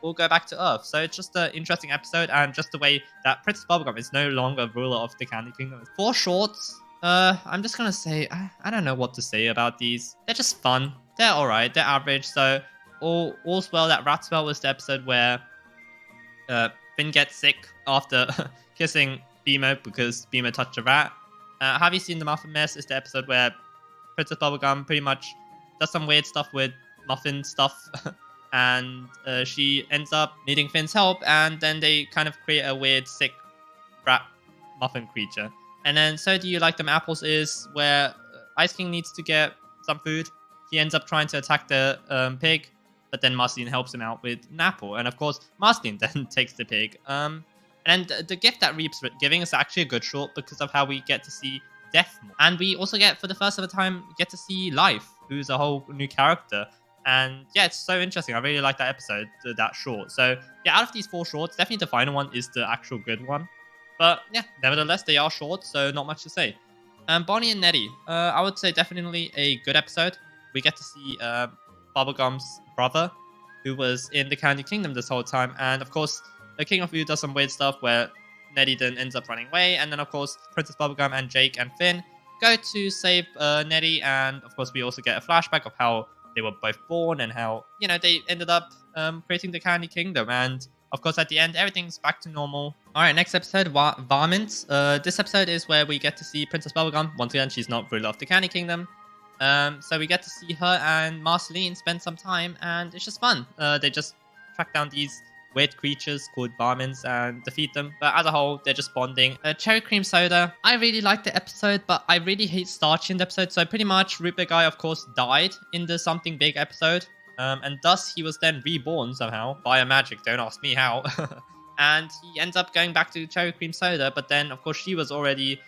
all go back to Earth. So it's just an interesting episode, and just the way that Princess Bubblegum is no longer ruler of the Candy Kingdom. 4 shorts. I'm just gonna say, I don't know what to say about these. They're just fun. They're alright. They're average. So all's well that Ratspell was the episode where Finn gets sick after kissing Beemo because Beemo touched a rat. Have you seen the Muffin Mess? Is the episode where Princess Bubblegum pretty much does some weird stuff with Muffin stuff. And she ends up needing Finn's help, and then they kind of create a weird, sick rat muffin creature. And then So Do You Like Them Apples is where Ice King needs to get some food. He ends up trying to attack the pig, but then Marceline helps him out with an apple. And of course, Marceline then takes the pig. And the gift that Reap's giving is actually a good short because of how we get to see Death more. And we also get, for the first ever time, get to see Life, who's a whole new character. And yeah, it's so interesting. I really like that episode, that short. So yeah, out of these 4 shorts, definitely the final one is the actual good one. But yeah, nevertheless, they are short, so not much to say. Bonnie and Nettie, I would say definitely a good episode. We get to see Bubblegum's brother, who was in the Candy Kingdom this whole time. And of course, the King of Ooh does some weird stuff where Nettie then ends up running away. And then of course, Princess Bubblegum and Jake and Finn go to save Nettie. And of course, we also get a flashback of how they were both born and how, they ended up creating the Candy Kingdom. And of course, at the end, everything's back to normal. All right, next episode, Varmints. This episode is where we get to see Princess Bubblegum. Once again, she's not ruler of the Candy Kingdom. So we get to see her and Marceline spend some time, and it's just fun. They just track down these weird creatures called varmints and defeat them. But as a whole, they're just bonding. Cherry Cream Soda. I really liked the episode, but I really hate Starchy in the episode. So pretty much, Root Beer Guy, of course, died in the Something Big episode. And thus, he was then reborn somehow by a magic. Don't ask me how. And he ends up going back to Cherry Cream Soda. But then, of course, she was already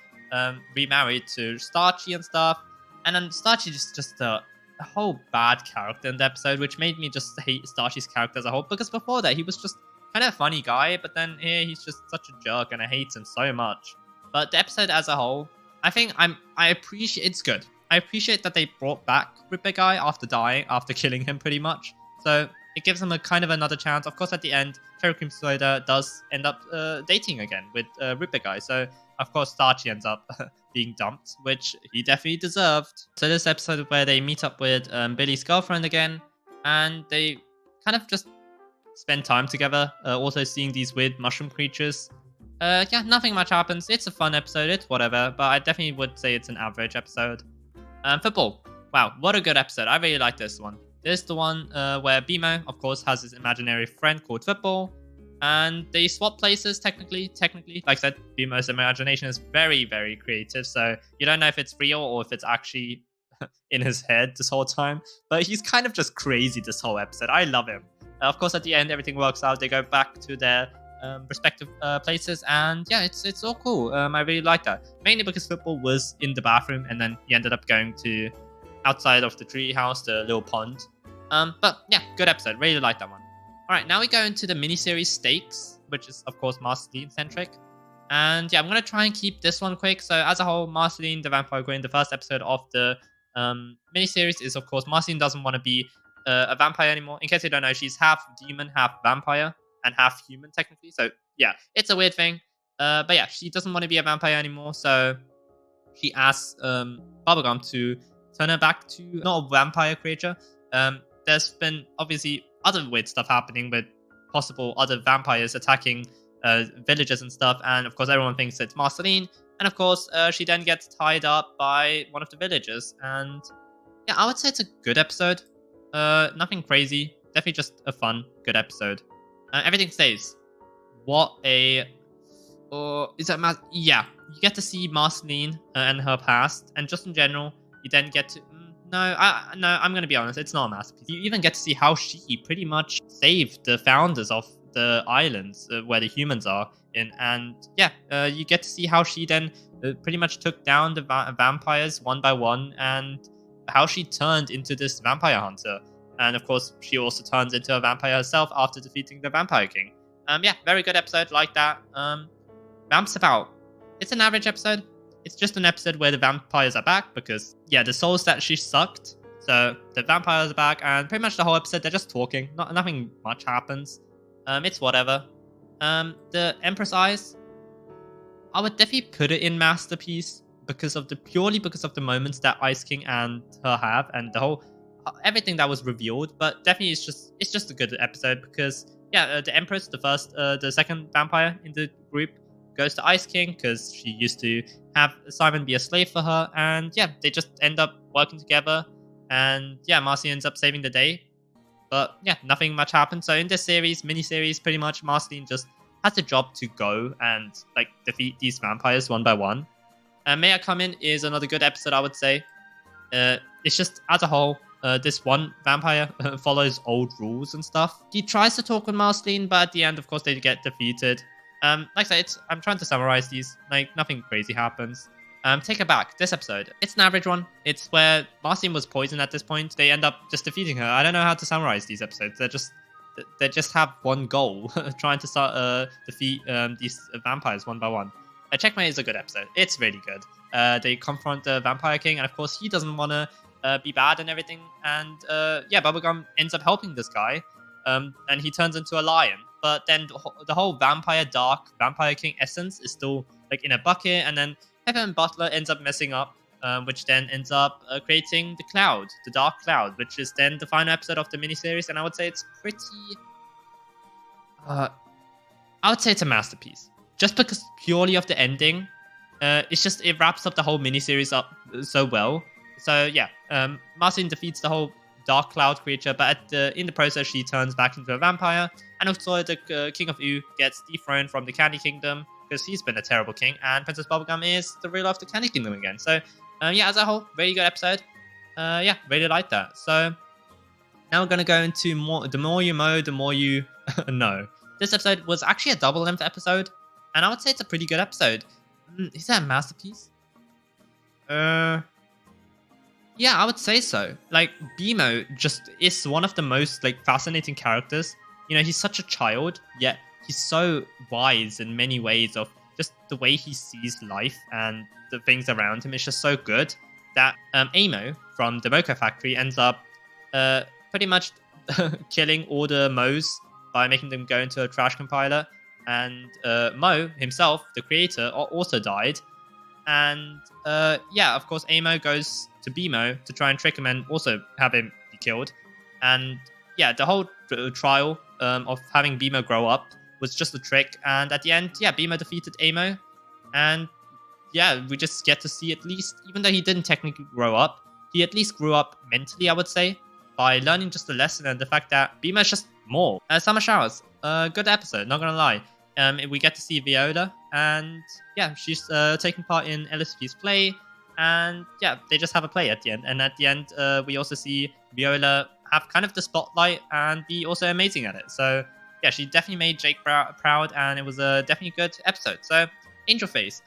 remarried to Starchy and stuff. And then Starchy is just a whole bad character in the episode, which made me just hate Starchy's character as a whole. Because before that, he was just kind of a funny guy. But then here, he's just such a jerk, and I hate him so much. But the episode as a whole, I think I appreciate it's good. I appreciate that they brought back Root Beer Guy after dying, after killing him pretty much. So it gives him a kind of another chance. Of course, at the end, Cherry Cream Soda does end up dating again with Root Beer Guy. So of course, Starchy ends up being dumped, which he definitely deserved. So this episode where they meet up with Billy's girlfriend again, and they kind of just spend time together, also seeing these weird mushroom creatures. Yeah, nothing much happens. It's a fun episode, it's whatever, but I definitely would say it's an average episode. Football. Wow, what a good episode. I really like this one. This is the one where Beemo, of course, has his imaginary friend called Football. And they swap places, technically. Like I said, Beemo's imagination is very, very creative. So you don't know if it's real or if it's actually in his head this whole time. But he's kind of just crazy this whole episode. I love him. Of course, at the end, everything works out. They go back to their respective places. And yeah, it's all cool. I really like that. Mainly because Football was in the bathroom and then he ended up going to outside of the tree house, the little pond. But yeah, good episode. Really like that one. All right, now we go into the miniseries Stakes, which is, of course, Marceline-centric. And yeah, I'm going to try and keep this one quick. So as a whole, Marceline, the Vampire Queen, the first episode of the miniseries is, of course, Marceline doesn't want to be a vampire anymore. In case you don't know, she's half demon, half vampire. and half human technically. So yeah, it's a weird thing. But yeah, she doesn't want to be a vampire anymore, so she asks Bubblegum to turn her back to not a vampire creature. There's been obviously other weird stuff happening with possible other vampires attacking villagers and stuff, and of course everyone thinks it's Marceline. And of course, she then gets tied up by one of the villagers, and yeah, I would say it's a good episode. Nothing crazy, definitely just a fun, good episode. Everything stays. What a or is that yeah, you get to see Marceline and her past, and just in general, you then get to no, I'm gonna be honest, it's not a masterpiece. You even get to see how she pretty much saved the founders of the islands where the humans are in, and yeah, you get to see how she then pretty much took down the vampires one by one, and how she turned into this vampire hunter, and of course, she also turns into a vampire herself after defeating the Vampire King. Yeah, very good episode like that. Vamps about. It's an average episode. It's just an episode where the vampires are back because, yeah, the souls that she sucked. So the vampires are back, and pretty much the whole episode they're just talking. Nothing much happens. It's whatever. The Empress Eyes. I would definitely put it in masterpiece purely because of the moments that Ice King and her have, and the whole everything that was revealed. But definitely, it's just a good episode because yeah, the Empress, the second vampire in the group, goes to Ice King because she used to have Simon be a slave for her, and yeah, they just end up working together, and yeah, Marcy ends up saving the day. But yeah, nothing much happens. So in this mini-series, pretty much Marceline just has a job to go and like defeat these vampires one by one. And May I Come In is another good episode, I would say. It's just as a whole, this one vampire follows old rules and stuff. He tries to talk with Marceline, but at the end, of course, they get defeated. Like I said, I'm trying to summarize these. Like, nothing crazy happens. Take it back. This episode, it's an average one. It's where Marceline was poisoned at this point. They end up just defeating her. I don't know how to summarize these episodes. They just have one goal, trying to defeat these vampires one by one. Checkmate is a good episode. It's really good. They confront the Vampire King, and of course, he doesn't want to be bad and everything. And yeah, Bubblegum ends up helping this guy, and he turns into a lion. But then the whole Dark Vampire King essence is still like in a bucket, and then Heaven Butler ends up messing up, which then ends up creating the Dark Cloud, which is then the final episode of the miniseries. And I would say it's pretty. I would say it's a masterpiece, just because purely of the ending. It wraps up the whole miniseries up so well. So yeah, Martin defeats the whole Dark Cloud creature, but in the process, she turns back into a vampire. And also, the King of Ooh gets dethroned from the Candy Kingdom because he's been a terrible king, and Princess Bubblegum is the ruler of the Candy Kingdom again. So, yeah, as a whole, really good episode. Yeah, really like that. So, now we're going to go into the more you mow, the more you know. This episode was actually a double-length episode, and I would say it's a pretty good episode. Is that a masterpiece? Yeah, I would say so. Like, BMO just is one of the most like fascinating characters. You know, he's such a child, yet he's so wise in many ways of just the way he sees life and the things around him is just so good that Amo from the Mocha Factory ends up pretty much killing all the Moes by making them go into a trash compiler. And Mo himself, the creator, also died. And yeah, of course, Amo goes to BMO to try and trick him and also have him be killed. And yeah, the whole trial of having BMO grow up was just a trick. And at the end, yeah, BMO defeated Amo. And yeah, we just get to see at least, even though he didn't technically grow up, he at least grew up mentally, I would say, by learning just the lesson and the fact that BMO is just more. Summer Showers, good episode, not gonna lie. We get to see Viola, and yeah, she's taking part in LSP's play, and yeah, they just have a play at the end. And at the end, we also see Viola have kind of the spotlight and be also amazing at it. So yeah, she definitely made Jake proud, and it was a definitely good episode. So Angel Face,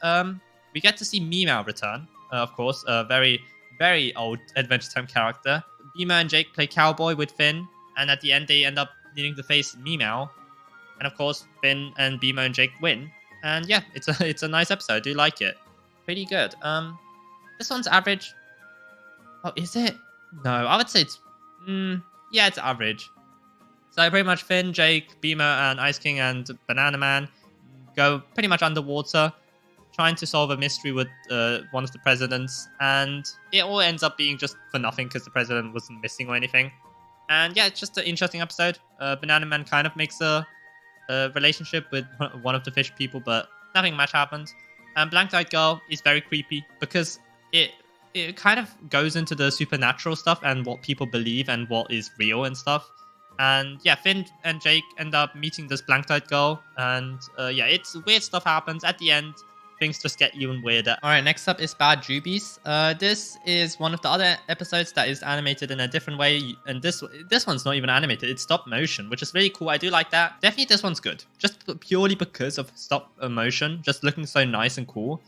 we get to see Meow return, of course, a very, very old Adventure Time character. Meow and Jake play cowboy with Finn, and at the end, they end up needing to face Meow. And of course, Finn and BMO and Jake win. And yeah, it's a nice episode. I do like it. Pretty good. This one's average. Oh, is it? No, I would say it's... yeah, it's average. So pretty much Finn, Jake, Beamer, and Ice King and Banana Man go pretty much underwater, trying to solve a mystery with one of the presidents, and it all ends up being just for nothing because the president wasn't missing or anything. And yeah, it's just an interesting episode. Banana Man kind of makes a relationship with one of the fish people, but nothing much happens. And Blanked Eyed Girl is very creepy because it kind of goes into the supernatural stuff and what people believe and what is real and stuff. And yeah, Finn and Jake end up meeting this blanked-eyed girl, and yeah, it's weird stuff happens at the end. Things just get even weirder. All right, next up is Bad Jubies. This is one of the other episodes that is animated in a different way, and this one's not even animated; it's stop motion, which is really cool. I do like that. Definitely, this one's good, just purely because of stop motion, just looking so nice and cool.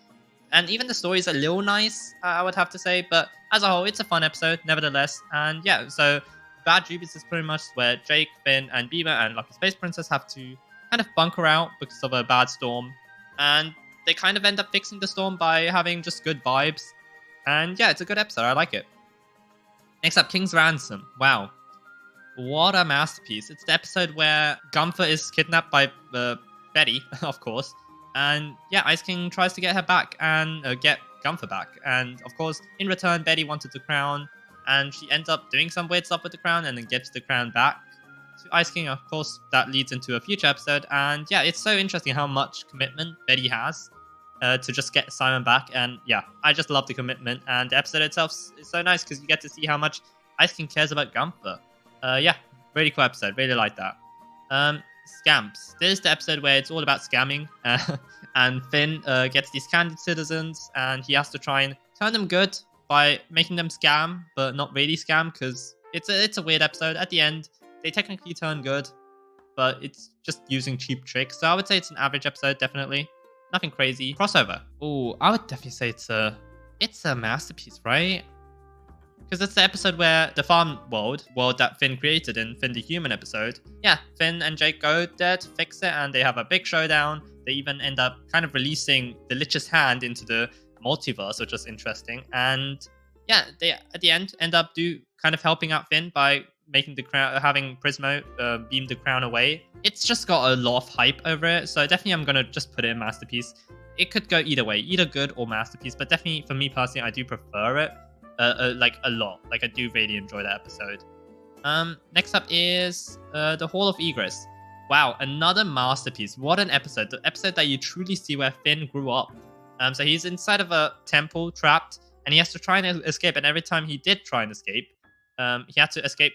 And even the story is a little nice, I would have to say, but as a whole, it's a fun episode, nevertheless. And yeah, so Bad Jubies is pretty much where Jake, Finn, and Beamer and Lucky Space Princess have to kind of bunker out because of a bad storm. And they kind of end up fixing the storm by having just good vibes. And yeah, it's a good episode. I like it. Next up, King's Ransom. Wow. What a masterpiece. It's the episode where Gunther is kidnapped by Betty, of course. And yeah, Ice King tries to get her back and get Gunther back. And of course, in return, Betty wanted the crown. And she ends up doing some weird stuff with the crown and then gets the crown back to Ice King. Of course, that leads into a future episode. And yeah, it's so interesting how much commitment Betty has to just get Simon back. And yeah, I just love the commitment. And the episode itself is so nice because you get to see how much Ice King cares about Gunther. Yeah, really cool episode. Really like that. Scamps. This is the episode where it's all about scamming. And Finn gets these candid citizens and he has to try and turn them good by making them scam, but not really scam, because it's a weird episode. At the end, they technically turn good, but it's just using cheap tricks. So I would say it's an average episode, definitely. Nothing crazy. Crossover. Oh, I would definitely say it's a masterpiece, right? Because it's the episode where the farm world that Finn created in Finn the Human episode. Yeah, Finn and Jake go there to fix it, and they have a big showdown. They even end up kind of releasing the Lich's hand into the multiverse, which is interesting. And yeah, they at the end end up kind of helping out Finn by making the crown, having Prismo beam the crown away. It's just got a lot of hype over it, so definitely I'm gonna just put it in masterpiece. It could go either way, either good or masterpiece, but definitely for me personally, I do prefer it like a lot. Like I do really enjoy that episode. Next up is the Hall of Egress. Wow, another masterpiece. What an episode. The episode that you truly see where Finn grew up. So he's inside of a temple, trapped, and he has to try and escape. And every time he did try and escape, he had to escape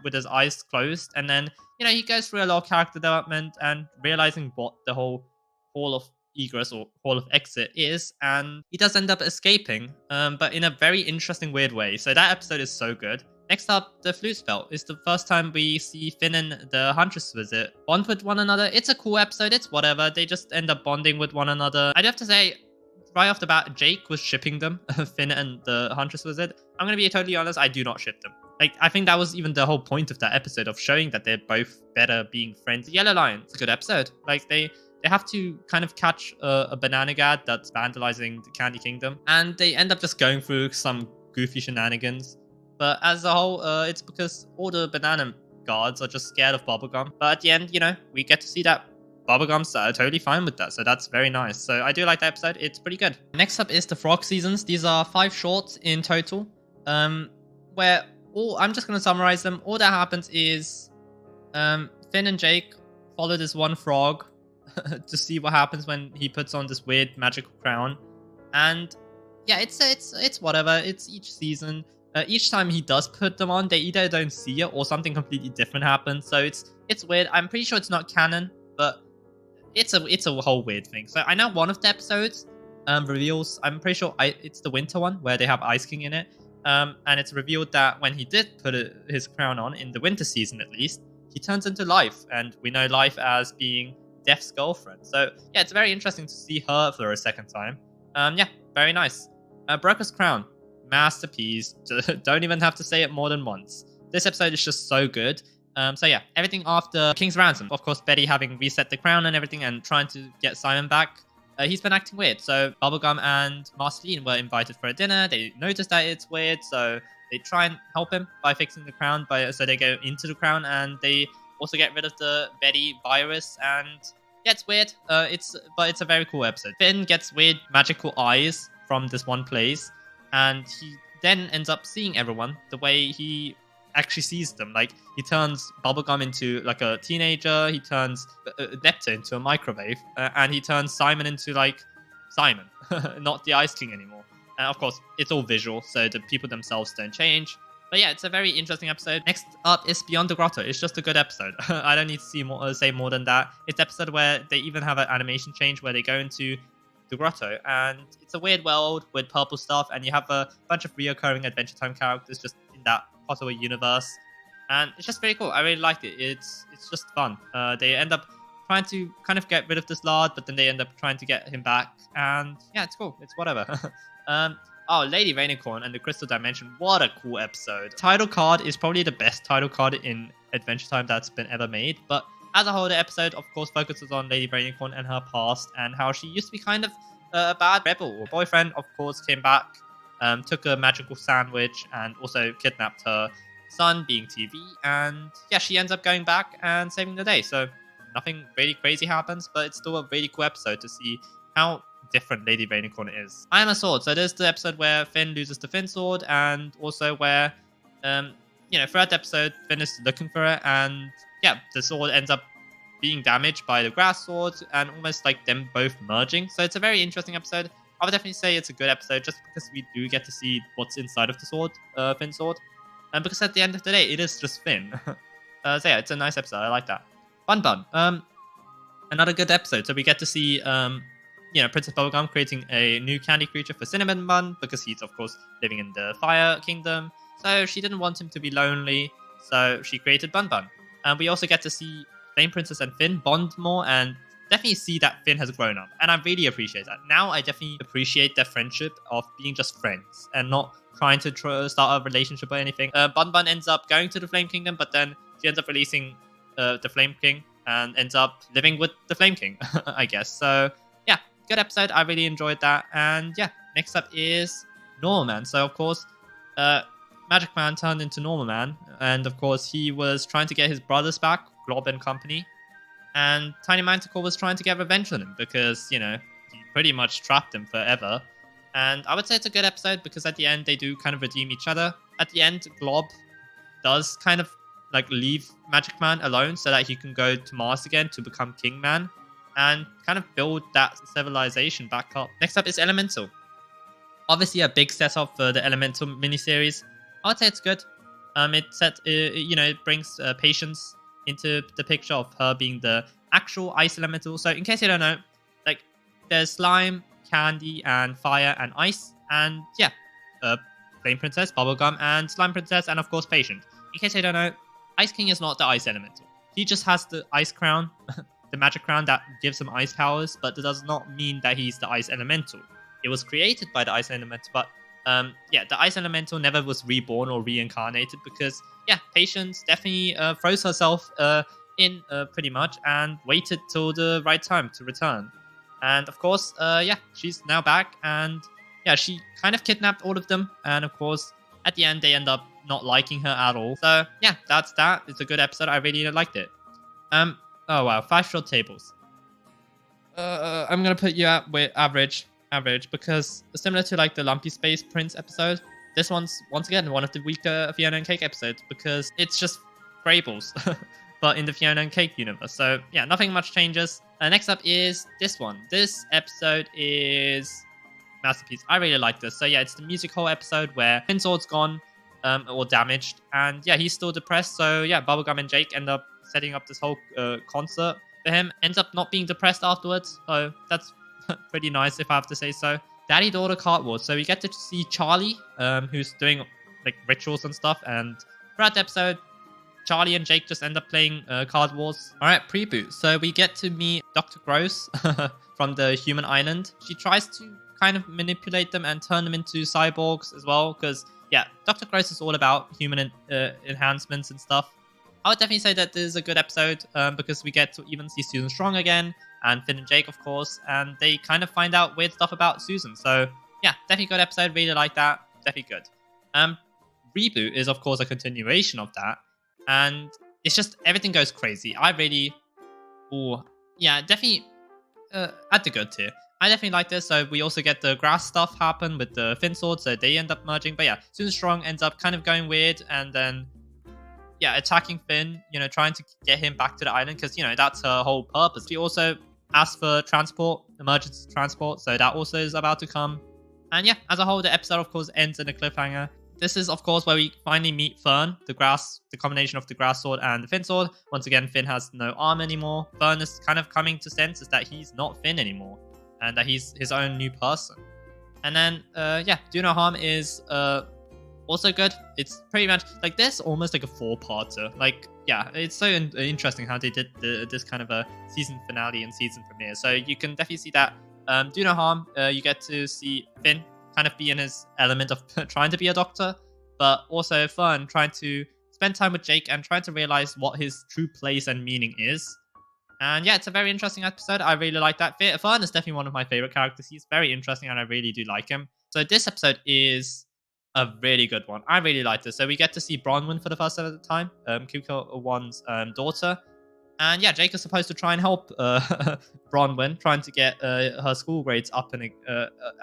with his eyes closed. And then, he goes through a lot of character development and realizing what the whole Hall of Egress or Hall of Exit is. And he does end up escaping, but in a very interesting, weird way. So that episode is so good. Next up, the flute spell. It's the first time we see Finn and the Huntress Visit bond with one another. It's a cool episode. It's whatever. They just end up bonding with one another. I'd have to say, right off the bat, Jake was shipping them, Finn and the Huntress Visit. I'm going to be totally honest, I do not ship them. Like, I think that was even the whole point of that episode, of showing that they're both better being friends. Yellow Lion, it's a good episode. Like, they have to kind of catch a banana gad that's vandalizing the Candy Kingdom. And they end up just going through some goofy shenanigans. But as a whole, it's because all the banana guards are just scared of Bubblegum. But at the end, we get to see that Bubblegum's totally fine with that. So that's very nice. So I do like that episode. It's pretty good. Next up is the Frog Seasons. These are 5 shorts in total. Where I'm just going to summarize them. All that happens is Finn and Jake follow this one frog to see what happens when he puts on this weird magical crown. And yeah, it's whatever. It's each season. Each time he does put them on, they either don't see it or something completely different happens. So it's weird. I'm pretty sure it's not canon, but it's a whole weird thing. So I know one of the episodes reveals, I'm pretty sure it's the winter one where they have Ice King in it. And it's revealed that when he did put his crown on, in the winter season at least, he turns into Life. And we know Life as being Death's girlfriend. So yeah, it's very interesting to see her for a second time. Yeah, very nice. Broker's Crown. Masterpiece. Don't even have to say it more than once. This episode is just so good. So yeah, everything after King's Ransom. Of course, Betty having reset the crown and everything and trying to get Simon back. He's been acting weird. So Bubblegum and Marceline were invited for a dinner. They noticed that it's weird, so they try and help him by fixing the crown. So they go into the crown and they also get rid of the Betty virus, and yeah, it's weird. But it's a very cool episode. Finn gets weird magical eyes from this one place, and he then ends up seeing everyone the way he actually sees them. Like, he turns Bubblegum into like a teenager, he turns Nectar into a microwave, and he turns Simon into like Simon, not the Ice King anymore. And of course, it's all visual, so the people themselves don't change. But yeah, it's a very interesting episode. Next up is Beyond the Grotto. It's just a good episode. I don't need to say more than that. It's an episode where they even have an animation change where they go into the grotto, and it's a weird world with purple stuff, and you have a bunch of reoccurring Adventure Time characters just in that possible universe, and it's just very cool. I really liked it. It's just fun. They end up trying to kind of get rid of this lord, but then they end up trying to get him back, and yeah, it's cool. It's whatever. Oh, Lady Rainicorn and the Crystal Dimension. What a cool episode. Title card is probably the best title card in Adventure Time that's been ever made. But as a whole, the episode, of course, focuses on Lady Rainicorn and her past and how she used to be kind of a bad rebel. Her boyfriend, of course, came back, took a magical sandwich, and also kidnapped her son, being TV. And yeah, she ends up going back and saving the day. So nothing really crazy happens, but it's still a really cool episode to see how different Lady Rainicorn is. I Am a Sword. So there's the episode where Finn loses the Finn sword, and also where, throughout the episode, Finn is looking for it, and yeah, the sword ends up being damaged by the grass sword, and almost like them both merging. So it's a very interesting episode. I would definitely say it's a good episode, just because we do get to see what's inside of the sword, Finn sword, and because at the end of the day, it is just Finn. So yeah, it's a nice episode. I like that. Bun Bun. Another good episode. So we get to see Princess Bubblegum creating a new candy creature for Cinnamon Bun, because he's, of course, living in the Fire Kingdom. So she didn't want him to be lonely, so she created Bun Bun. And we also get to see Flame Princess and Finn bond more, and definitely see that Finn has grown up. And I really appreciate that. Now I definitely appreciate their friendship of being just friends and not trying to start a relationship or anything. Bun Bun ends up going to the Flame Kingdom, but then she ends up releasing the Flame King and ends up living with the Flame King, I guess. So yeah, good episode. I really enjoyed that. And yeah, next up is Normal Man. So of course, Magic Man turned into Normal Man, and of course he was trying to get his brothers back, Glob and company, and Tiny Manticore was trying to get revenge on him because, he pretty much trapped him forever. And I would say it's a good episode because at the end they do kind of redeem each other. At the end, Glob does kind of like leave Magic Man alone so that he can go to Mars again to become King Man and kind of build that civilization back up. Next up is Elemental. Obviously a big setup for the Elemental miniseries. I would say it's good. It brings Patience into the picture of her being the actual ice elemental. So in case you don't know, like, there's slime, candy, and fire and ice, and yeah, Flame Princess, Bubblegum, and Slime Princess, and of course Patient. In case you don't know, Ice King is not the ice elemental. He just has the ice crown, the magic crown that gives him ice powers, but that does not mean that he's the ice elemental. It was created by the ice elemental, but the ice elemental never was reborn or reincarnated because, yeah, Patience definitely froze herself in pretty much and waited till the right time to return. And of course, she's now back, and yeah, she kind of kidnapped all of them. And of course, at the end, they end up not liking her at all. So yeah, that's that. It's a good episode. I really liked it. Oh wow, 5 short tables. I'm gonna put you at with average, because similar to like the Lumpy Space Prince episode, this one's once again one of the weaker Fiona and Cake episodes because it's just Grables, but in the Fiona and Cake universe. So yeah, nothing much changes. Next up is this one. This episode is masterpiece. I really like this. So yeah, it's the music hall episode where Finsword's gone or damaged, and yeah, he's still depressed. So yeah, Bubblegum and Jake end up setting up this whole concert for him. Ends up not being depressed afterwards. So that's pretty nice, if I have to say so. Daddy-daughter card wars. So we get to see Charlie, who's doing like rituals and stuff, and throughout the episode, Charlie and Jake just end up playing card wars. All right, pre-boot. So we get to meet Dr. Gross from the human island. She tries to kind of manipulate them and turn them into cyborgs as well, because yeah, Dr. Gross is all about human enhancements and stuff. I would definitely say that this is a good episode because we get to even see Susan Strong again, and Finn and Jake, of course, and they kind of find out weird stuff about Susan. So yeah, definitely good episode. Really like that. Definitely good. Reboot is, of course, a continuation of that. And it's just everything goes crazy. I really, oh yeah, definitely at the good tier. I definitely like this. So we also get the grass stuff happen with the Fin Sword, so they end up merging. But yeah, Susan Strong ends up kind of going weird, and then yeah, attacking Finn, trying to get him back to the island because, that's her whole purpose. She also asked for transport, emergency transport, so that also is about to come. And yeah, as a whole, the episode, of course, ends in a cliffhanger. This is, of course, where we finally meet Fern, the combination of the grass sword and the Finn sword. Once again, Finn has no arm anymore. Fern is kind of coming to senses that he's not Finn anymore and that he's his own new person. And then, yeah, Do No Harm is also good. It's pretty much like this, almost like a 4-parter. Like, yeah, it's so interesting how they did this kind of a season finale and season premiere. So you can definitely see that. Do No Harm, you get to see Finn kind of be in his element of trying to be a doctor, but also Fern trying to spend time with Jake and trying to realize what his true place and meaning is. And yeah, it's a very interesting episode. I really like that. Fern is definitely one of my favorite characters. He's very interesting and I really do like him. So this episode is a really good one. I really like this. So we get to see Bronwyn for the first time, Kuko One's daughter. And yeah, Jake is supposed to try and help Bronwyn, trying to get her school grades up and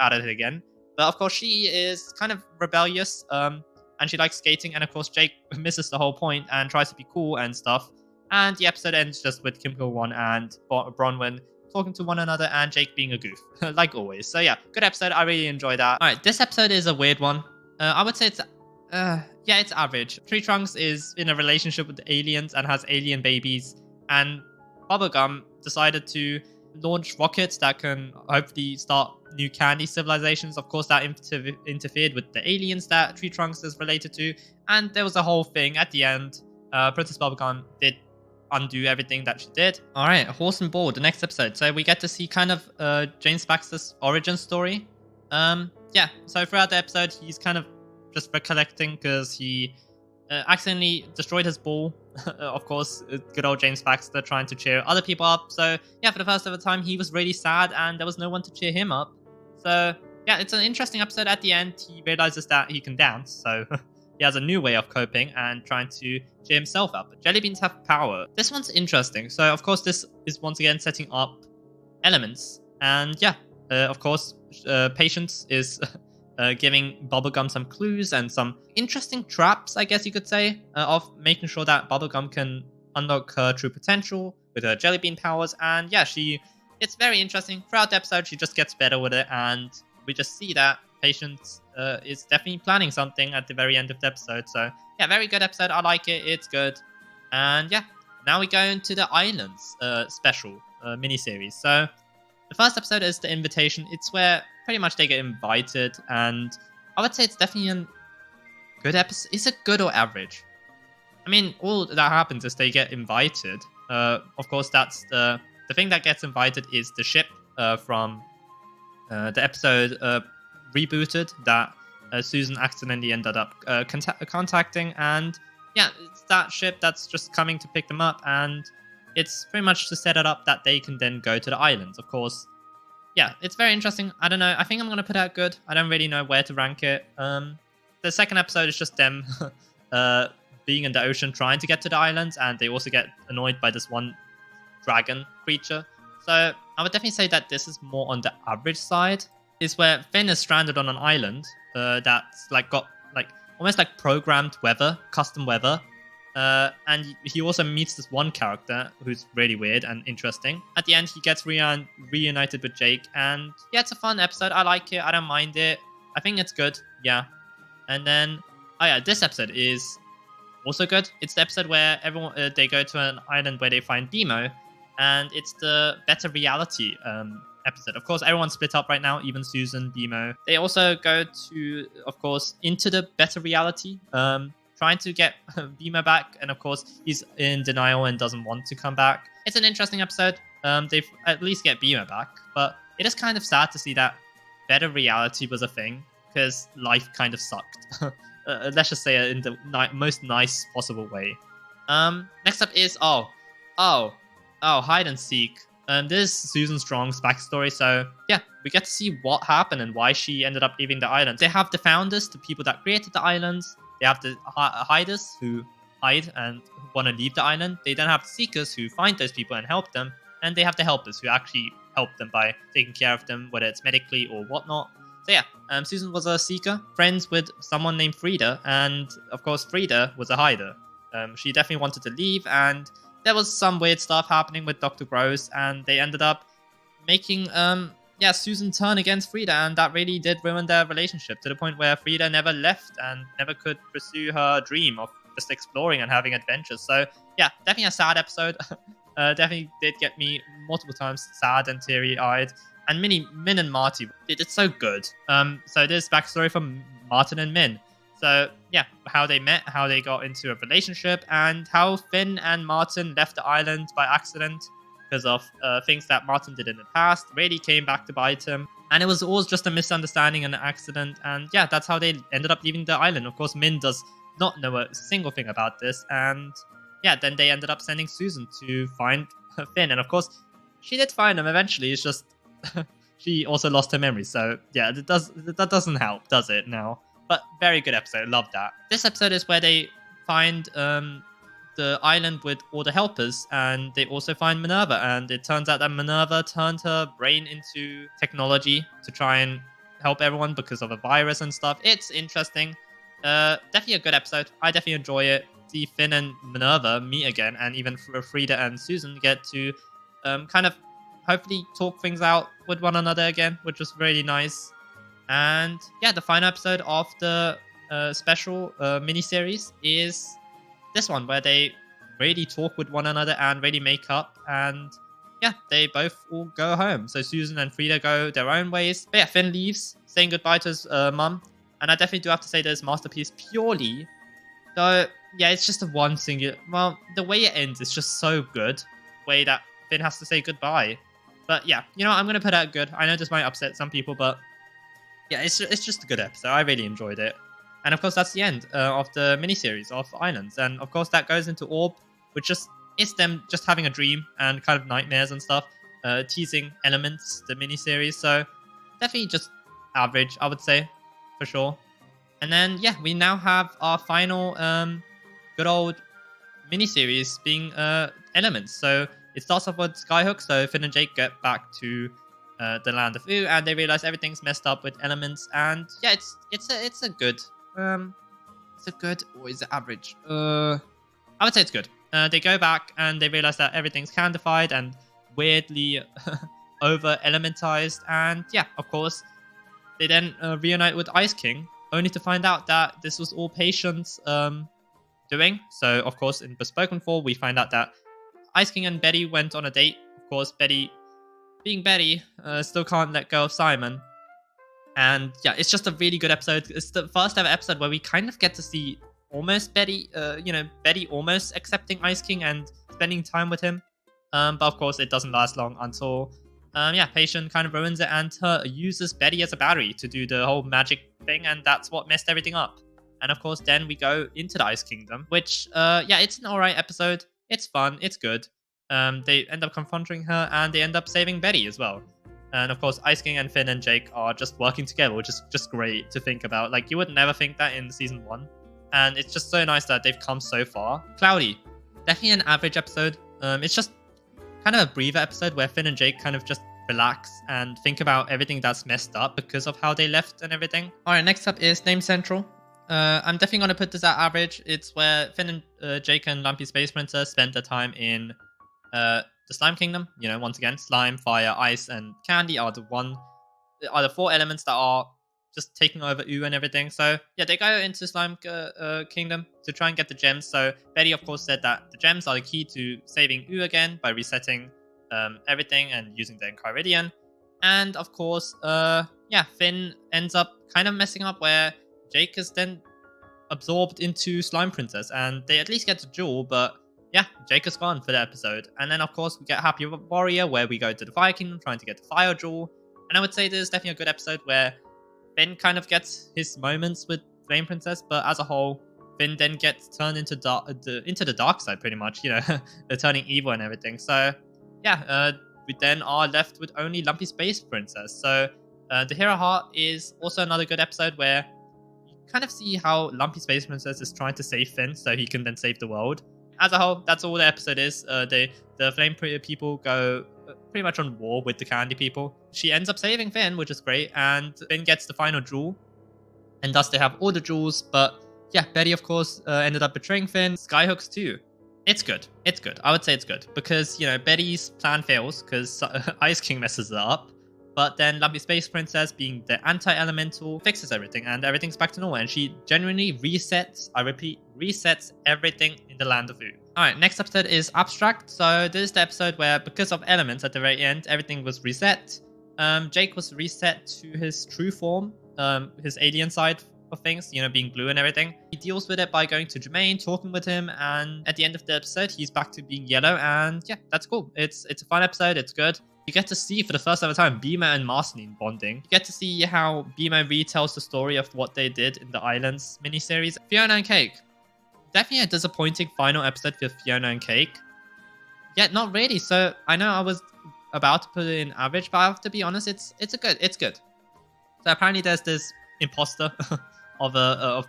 at it again. But of course, she is kind of rebellious, and she likes skating. And of course, Jake misses the whole point and tries to be cool and stuff. And the episode ends just with Kim Go-won and Bronwyn talking to one another and Jake being a goof, like always. So yeah, good episode. I really enjoyed that. All right, this episode is a weird one. I would say it's yeah, it's average. Tree Trunks is in a relationship with aliens and has alien babies, and Bubblegum decided to launch rockets that can hopefully start new candy civilizations. Of course, that interfered with the aliens that Tree Trunks is related to, and there was a whole thing at the end. Princess Bubblegum did undo everything that she did. All right, Horse and Ball, the next episode. So we get to see kind of James Baxter's origin story. Yeah, so throughout the episode, he's kind of just recollecting because he accidentally destroyed his ball. Of course, good old James Baxter trying to cheer other people up. So yeah, for the first ever time, he was really sad and there was no one to cheer him up. So yeah, it's an interesting episode. At the end, he realizes that he can dance. So he has a new way of coping and trying to cheer himself up. But jelly beans have power. This one's interesting. So of course, this is once again setting up elements. And yeah, of course, Patience is giving Bubblegum some clues and some interesting traps, I guess you could say, of making sure that Bubblegum can unlock her true potential with her jelly bean powers. And yeah, it's very interesting. Throughout the episode, she just gets better with it. And we just see that Patience is definitely planning something at the very end of the episode. So yeah, very good episode. I like it. It's good. And yeah, now we go into the Islands special miniseries. So the first episode is the invitation. It's where pretty much they get invited, and I would say it's definitely a good episode. Is it good or average? I mean, all that happens is they get invited. Of course, that's the thing that gets invited is the ship from the episode Rebooted that Susan accidentally ended up contacting, and yeah, it's that ship that's just coming to pick them up, and it's pretty much to set it up that they can then go to the islands. Of course, yeah, it's very interesting. I don't know. I think I'm going to put out good. I don't really know where to rank it. The second episode is just them being in the ocean trying to get to the islands, and they also get annoyed by this one dragon creature. So I would definitely say that this is more on the average side. Is where Finn is stranded on an island that's like got like almost like programmed weather, custom weather. And he also meets this one character who's really weird and interesting. At the end, he gets reunited with Jake, and yeah, it's a fun episode. I like it. I don't mind it. I think it's good. Yeah. And then, oh yeah, this episode is also good. It's the episode where everyone they go to an island where they find Bimo, and it's the better reality episode. Of course, everyone's split up right now, even Susan, Bimo. They also go to, of course, into the better reality. Trying to get Bimo back, and of course he's in denial and doesn't want to come back. It's an interesting episode. They at least get Bimo back, but it is kind of sad to see that better reality was a thing because life kind of sucked. Let's just say it in the most nice possible way. Next up is hide and seek. This is Susan Strong's backstory. So yeah, we get to see what happened and why she ended up leaving the island. They have the founders, the people that created the islands. They have the hiders who hide and want to leave the island. They then have the Seekers who find those people and help them, and they have the Helpers who actually help them by taking care of them, whether it's medically or whatnot. So yeah, Susan was a Seeker, friends with someone named Frida, and of course Frida was a hider. She definitely wanted to leave, and there was some weird stuff happening with Dr. Gross, and they ended up making Susan turn against Frida, and that really did ruin their relationship to the point where Frida never left and never could pursue her dream of just exploring and having adventures. So yeah, definitely a sad episode. Definitely did get me multiple times sad and teary-eyed. And Min and Marty, they did so good. So there's backstory from Martin and Min. So yeah, how they met, how they got into a relationship, and how Finn and Martin left the island by accident because of things that Martin did in the past, really came back to bite him. And it was always just a misunderstanding and an accident. And yeah, that's how they ended up leaving the island. Of course, Min does not know a single thing about this. And yeah, then they ended up sending Susan to find Finn. And of course, she did find him eventually. It's just she also lost her memory. So yeah, that doesn't help, does it now? But very good episode. Love that. This episode is where they find the island with all the helpers, and they also find Minerva, and it turns out that Minerva turned her brain into technology to try and help everyone because of a virus and stuff. It's interesting. Definitely a good episode. I definitely enjoy it. See Finn and Minerva meet again, and even Frida and Susan get to kind of hopefully talk things out with one another again, which was really nice. And yeah, the final episode of the special miniseries is this one, where they really talk with one another and really make up, and yeah, they both all go home. So Susan and Frida go their own ways. But yeah, Finn leaves, saying goodbye to his mum. And I definitely do have to say this masterpiece purely. So yeah, it's just a one singular. Well, the way it ends is just so good. The way that Finn has to say goodbye. But yeah, I'm gonna put out good. I know this might upset some people, but yeah, it's just a good episode. I really enjoyed it. And of course, that's the end of the miniseries of Islands. And of course, that goes into Orb, which is them just having a dream and kind of nightmares and stuff, teasing elements, the miniseries. So definitely just average, I would say, for sure. And then, yeah, we now have our final good old miniseries being elements. So it starts off with Skyhook. So Finn and Jake get back to the land of Ooh, and they realize everything's messed up with elements. And yeah, it's a good. Is it good or is it average? I would say it's good. They go back and they realize that everything's candified and weirdly over elementized. And yeah, of course, they then reunite with Ice King, only to find out that this was all Patience doing. So of course, in the spoken form, we find out that Ice King and Betty went on a date. Of course, Betty, being Betty, still can't let go of Simon. And yeah, it's just a really good episode. It's the first ever episode where we kind of get to see almost Betty, Betty almost accepting Ice King and spending time with him. But of course, it doesn't last long until, Patience kind of ruins it and uses Betty as a battery to do the whole magic thing, and that's what messed everything up. And of course, then we go into the Ice Kingdom, which, it's an alright episode. It's fun. It's good. They end up confronting her, and they end up saving Betty as well. And of course, Ice King and Finn and Jake are just working together, which is just great to think about. Like, you would never think that in season 1. And it's just so nice that they've come so far. Cloudy, definitely an average episode. It's just kind of a breather episode where Finn and Jake kind of just relax and think about everything that's messed up because of how they left and everything. Alright, next up is Name Central. I'm definitely going to put this at average. It's where Finn and Jake and Lumpy Space Princess spend their time in the Slime Kingdom. Once again, slime, fire, ice, and candy are the 4 elements that are just taking over Ooh and everything. So yeah, they go into Slime Kingdom to try and get the gems. So Betty, of course, said that the gems are the key to saving Ooh again by resetting everything and using the Enchiridion. And of course, Finn ends up kind of messing up where Jake is then absorbed into Slime Princess, and they at least get the jewel, but yeah, Jake is gone for the episode. And then, of course, we get Happy Warrior, where we go to the Fire Kingdom trying to get the Fire Jewel. And I would say this is definitely a good episode where Finn kind of gets his moments with Flame Princess, but as a whole, Finn then gets turned into the dark side, pretty much. They're turning evil and everything. So yeah, we then are left with only Lumpy Space Princess. So the Hero Heart is also another good episode where you kind of see how Lumpy Space Princess is trying to save Finn so he can then save the world. As a whole, that's all the episode is. The Flame people go pretty much on war with the Candy people. She ends up saving Finn, which is great, and Finn gets the final jewel, and thus they have all the jewels. But yeah, Betty, of course, ended up betraying Finn. Skyhooks too. It's good. It's good. I would say it's good because, Betty's plan fails because Ice King messes it up. But then Lumpy Space Princess, being the anti-elemental, fixes everything and everything's back to normal. And she genuinely resets, I repeat, resets everything in the Land of Ooo. Alright, next episode is Abstract. So this is the episode where, because of elements at the very end, everything was reset. Jake was reset to his true form, his alien side of things, being blue and everything. He deals with it by going to Jermaine, talking with him, and at the end of the episode, he's back to being yellow, and yeah, that's cool. It's a fun episode, it's good. You get to see for the first ever time Beamer and Marceline bonding. You get to see how Beamer retells the story of what they did in the Islands miniseries. Fiona and Cake. Definitely a disappointing final episode for Fiona and Cake. Yeah, not really. So I know I was about to put it in average, but I have to be honest, it's good. So apparently there's this imposter of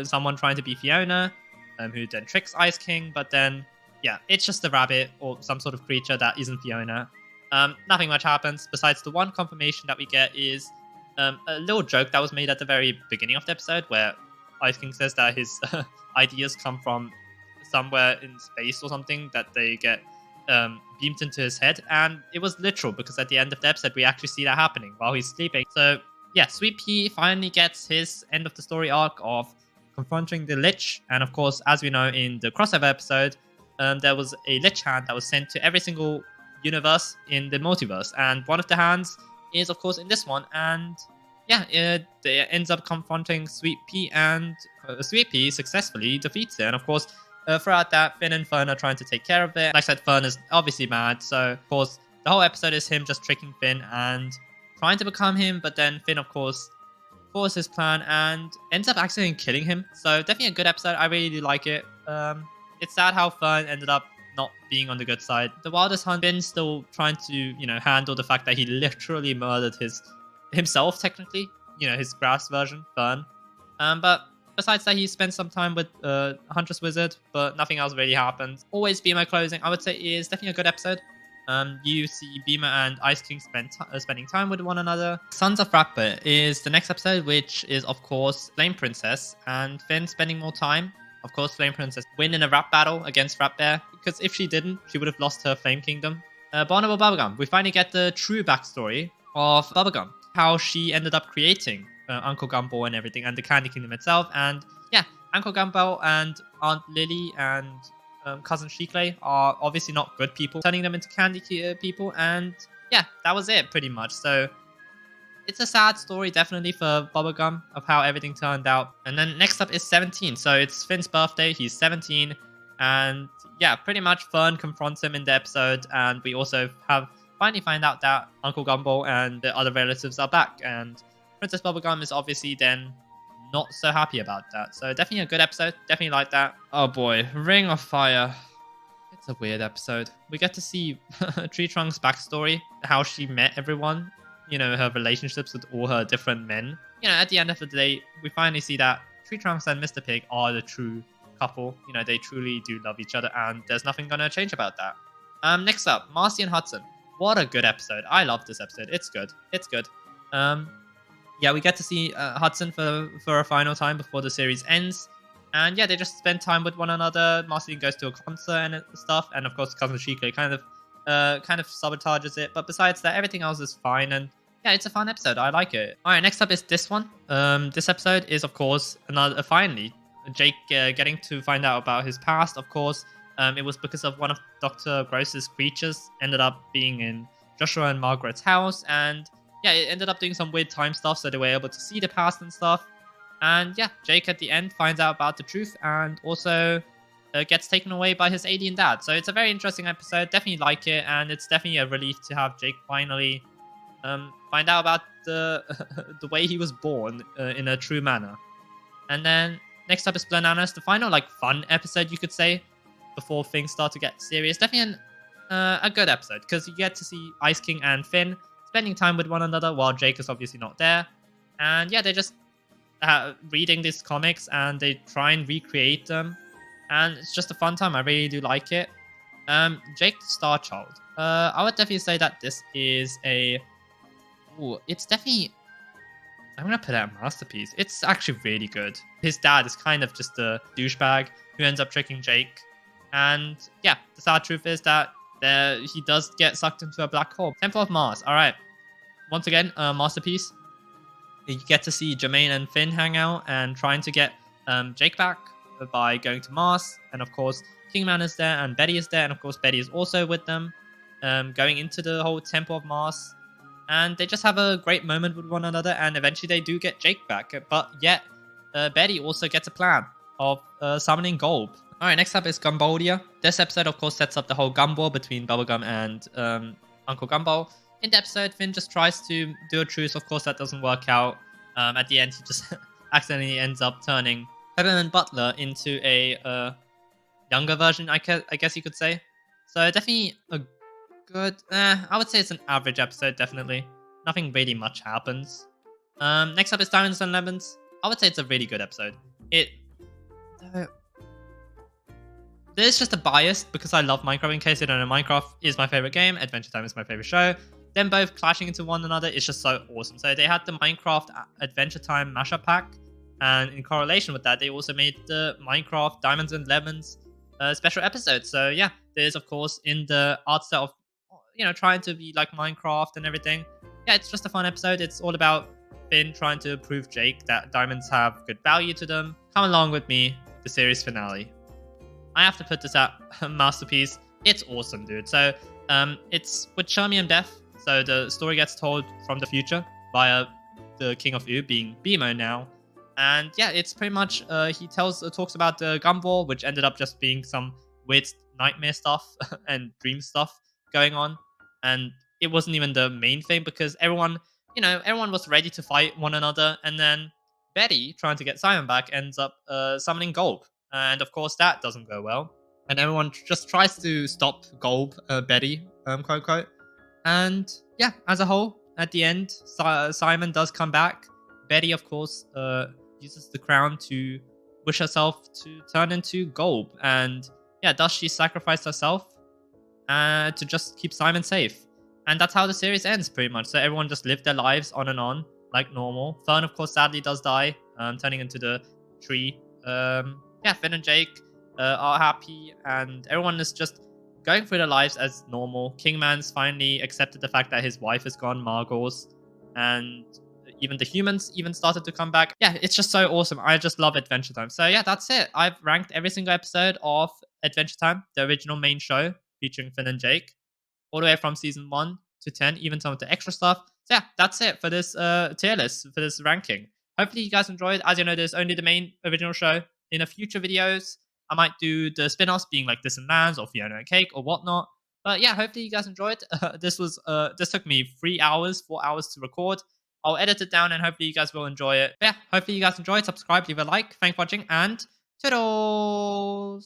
someone trying to be Fiona, who then tricks Ice King, but then yeah, it's just a rabbit or some sort of creature that isn't Fiona. Nothing much happens besides the one confirmation that we get is a little joke that was made at the very beginning of the episode where Ice King says that his ideas come from somewhere in space or something, that they get beamed into his head, and it was literal because at the end of the episode we actually see that happening while he's sleeping. So yeah, Sweet Pea finally gets his end of the story arc of confronting the Lich, and of course, as we know in the crossover episode, there was a Lich hand that was sent to every single universe in the multiverse, and one of the hands is of course in this one, and yeah, it ends up confronting Sweet Pea, and Sweet Pea successfully defeats it. And of course, throughout that, Finn and Fern are trying to take care of it. Like I said, Fern is obviously mad, so of course the whole episode is him just tricking Finn and trying to become him, but then Finn of course follows his plan and ends up accidentally killing him. So definitely a good episode. I really do like it. It's sad how Fern ended up not being on the good side. The Wildest Hunt, Finn's still trying to, handle the fact that he literally murdered himself, technically. His grass version, Fern. But besides that, he spent some time with Huntress Wizard, but nothing else really happened. Always be my closing, I would say, is definitely a good episode. You see Beamer and Ice King spending time with one another. Sons of Rapper is the next episode, which is, of course, Flame Princess and Finn spending more time. Of course, Flame Princess win in a rap battle against Rap Bear, because if she didn't, she would have lost her Flame Kingdom. Barnable Bubblegum. We finally get the true backstory of Bubblegum. How she ended up creating Uncle Gumball and everything, and the Candy Kingdom itself. And yeah, Uncle Gumball and Aunt Lily and Cousin Shickley are obviously not good people, turning them into candy people, and yeah, that was it pretty much. So it's a sad story definitely for Bubblegum of how everything turned out. And then next up is 17. So it's Finn's birthday, he's 17, and yeah, pretty much Fern confronts him in the episode, and we also finally find out that Uncle Gumball and the other relatives are back, and Princess Bubblegum is obviously then not so happy about that. So definitely a good episode. Definitely like that. Oh boy, Ring of Fire. It's a weird episode. We get to see Tree Trunk's backstory, how she met everyone, her relationships with all her different men. At the end of the day, we finally see that Tree Trunks and Mr. Pig are the true couple. They truly do love each other, and there's nothing gonna change about that. Next up, Marcy and Hudson. What a good episode. I love this episode. It's good. It's good. Yeah, we get to see Hudson for a final time before the series ends. And yeah, they just spend time with one another. Marceline goes to a concert and stuff. And of course, Cousin Shika kind of sabotages it. But besides that, everything else is fine. And yeah, it's a fun episode. I like it. All right, next up is this one. This episode is, of course, finally, Jake getting to find out about his past. Of course, it was because of one of Dr. Gross's creatures ended up being in Joshua and Margaret's house. And yeah, it ended up doing some weird time stuff, so they were able to see the past and stuff. And yeah, Jake at the end finds out about the truth and also gets taken away by his alien dad. So it's a very interesting episode. Definitely like it, and it's definitely a relief to have Jake finally find out about the the way he was born in a true manner. And then next up is Bananas, the final fun episode, you could say, before things start to get serious. Definitely a good episode because you get to see Ice King and Finn spending time with one another while Jake is obviously not there. And yeah, they just reading these comics and they try and recreate them, and it's just a fun time. I really do like it. Jake the Star Child. I would definitely say that this is a. Ooh, it's definitely. I'm gonna put it a masterpiece. It's actually really good. His dad is kind of just a douchebag who ends up tricking Jake, and yeah, the sad truth is that he does get sucked into a black hole. Temple of Mars. All right, once again, a masterpiece. You get to see Jermaine and Finn hang out and trying to get Jake back by going to Mars. And of course, Kingman is there and Betty is there. And of course, Betty is also with them going into the whole Temple of Mars. And they just have a great moment with one another. And eventually they do get Jake back. But yet, Betty also gets a plan of summoning Golb. All right, next up is Gumbaldia. This episode, of course, sets up the whole gum war between Bubblegum and Uncle Gumball. In the episode, Finn just tries to do a truce. Of course, that doesn't work out. At the end, he just accidentally ends up turning Peppermint Butler into a younger version, I guess you could say. So definitely a good... I would say it's an average episode, definitely. Nothing really much happens. Next up is Diamonds and Lemons. I would say it's a really good episode. There's just a bias because I love Minecraft. In case you don't know, Minecraft is my favorite game. Adventure Time is my favorite show. Them both clashing into one another is just so awesome. So they had the Minecraft Adventure Time mashup pack, and in correlation with that, they also made the Minecraft Diamonds and Lemons special episode. So yeah, there's of course in the art style of trying to be like Minecraft and everything. Yeah, it's just a fun episode. It's all about Finn trying to prove Jake that diamonds have good value to them. Come along with me, the series finale. I have to put this at masterpiece. It's awesome, dude. So it's with Shermie and Beth. So the story gets told from the future via the King of Oob being Beemo now. And yeah, it's pretty much, he talks about the Gumball, which ended up just being some weird nightmare stuff and dream stuff going on. And it wasn't even the main thing because everyone was ready to fight one another. And then Betty, trying to get Simon back, ends up summoning Golb. And of course, that doesn't go well. And everyone just tries to stop Golb, Betty, quote unquote. And yeah, as a whole, at the end, Simon does come back. Betty, of course, uses the crown to wish herself to turn into Golb. And yeah, thus she sacrificed herself to just keep Simon safe. And that's how the series ends, pretty much. So everyone just lived their lives on and on, like normal. Fern, of course, sadly does die, turning into the tree. Yeah, Finn and Jake are happy, and everyone is just going through their lives as normal. Kingman's finally accepted the fact that his wife is gone, Margot's, and even the humans even started to come back. Yeah, it's just so awesome. I just love Adventure Time. So yeah, that's it. I've ranked every single episode of Adventure Time, the original main show featuring Finn and Jake, all the way from season 1 to 10, even some of the extra stuff. So yeah, that's it for this tier list, for this ranking. Hopefully you guys enjoyed. As you know, there's only the main original show. In a future videos, I might do the spin-offs being like This and Lands or Fiona and Cake or whatnot. But yeah, hopefully you guys enjoyed. This took me 4 hours to record. I'll edit it down and hopefully you guys will enjoy it. But yeah, hopefully you guys enjoyed. Subscribe, leave a like. Thanks for watching, and toodles!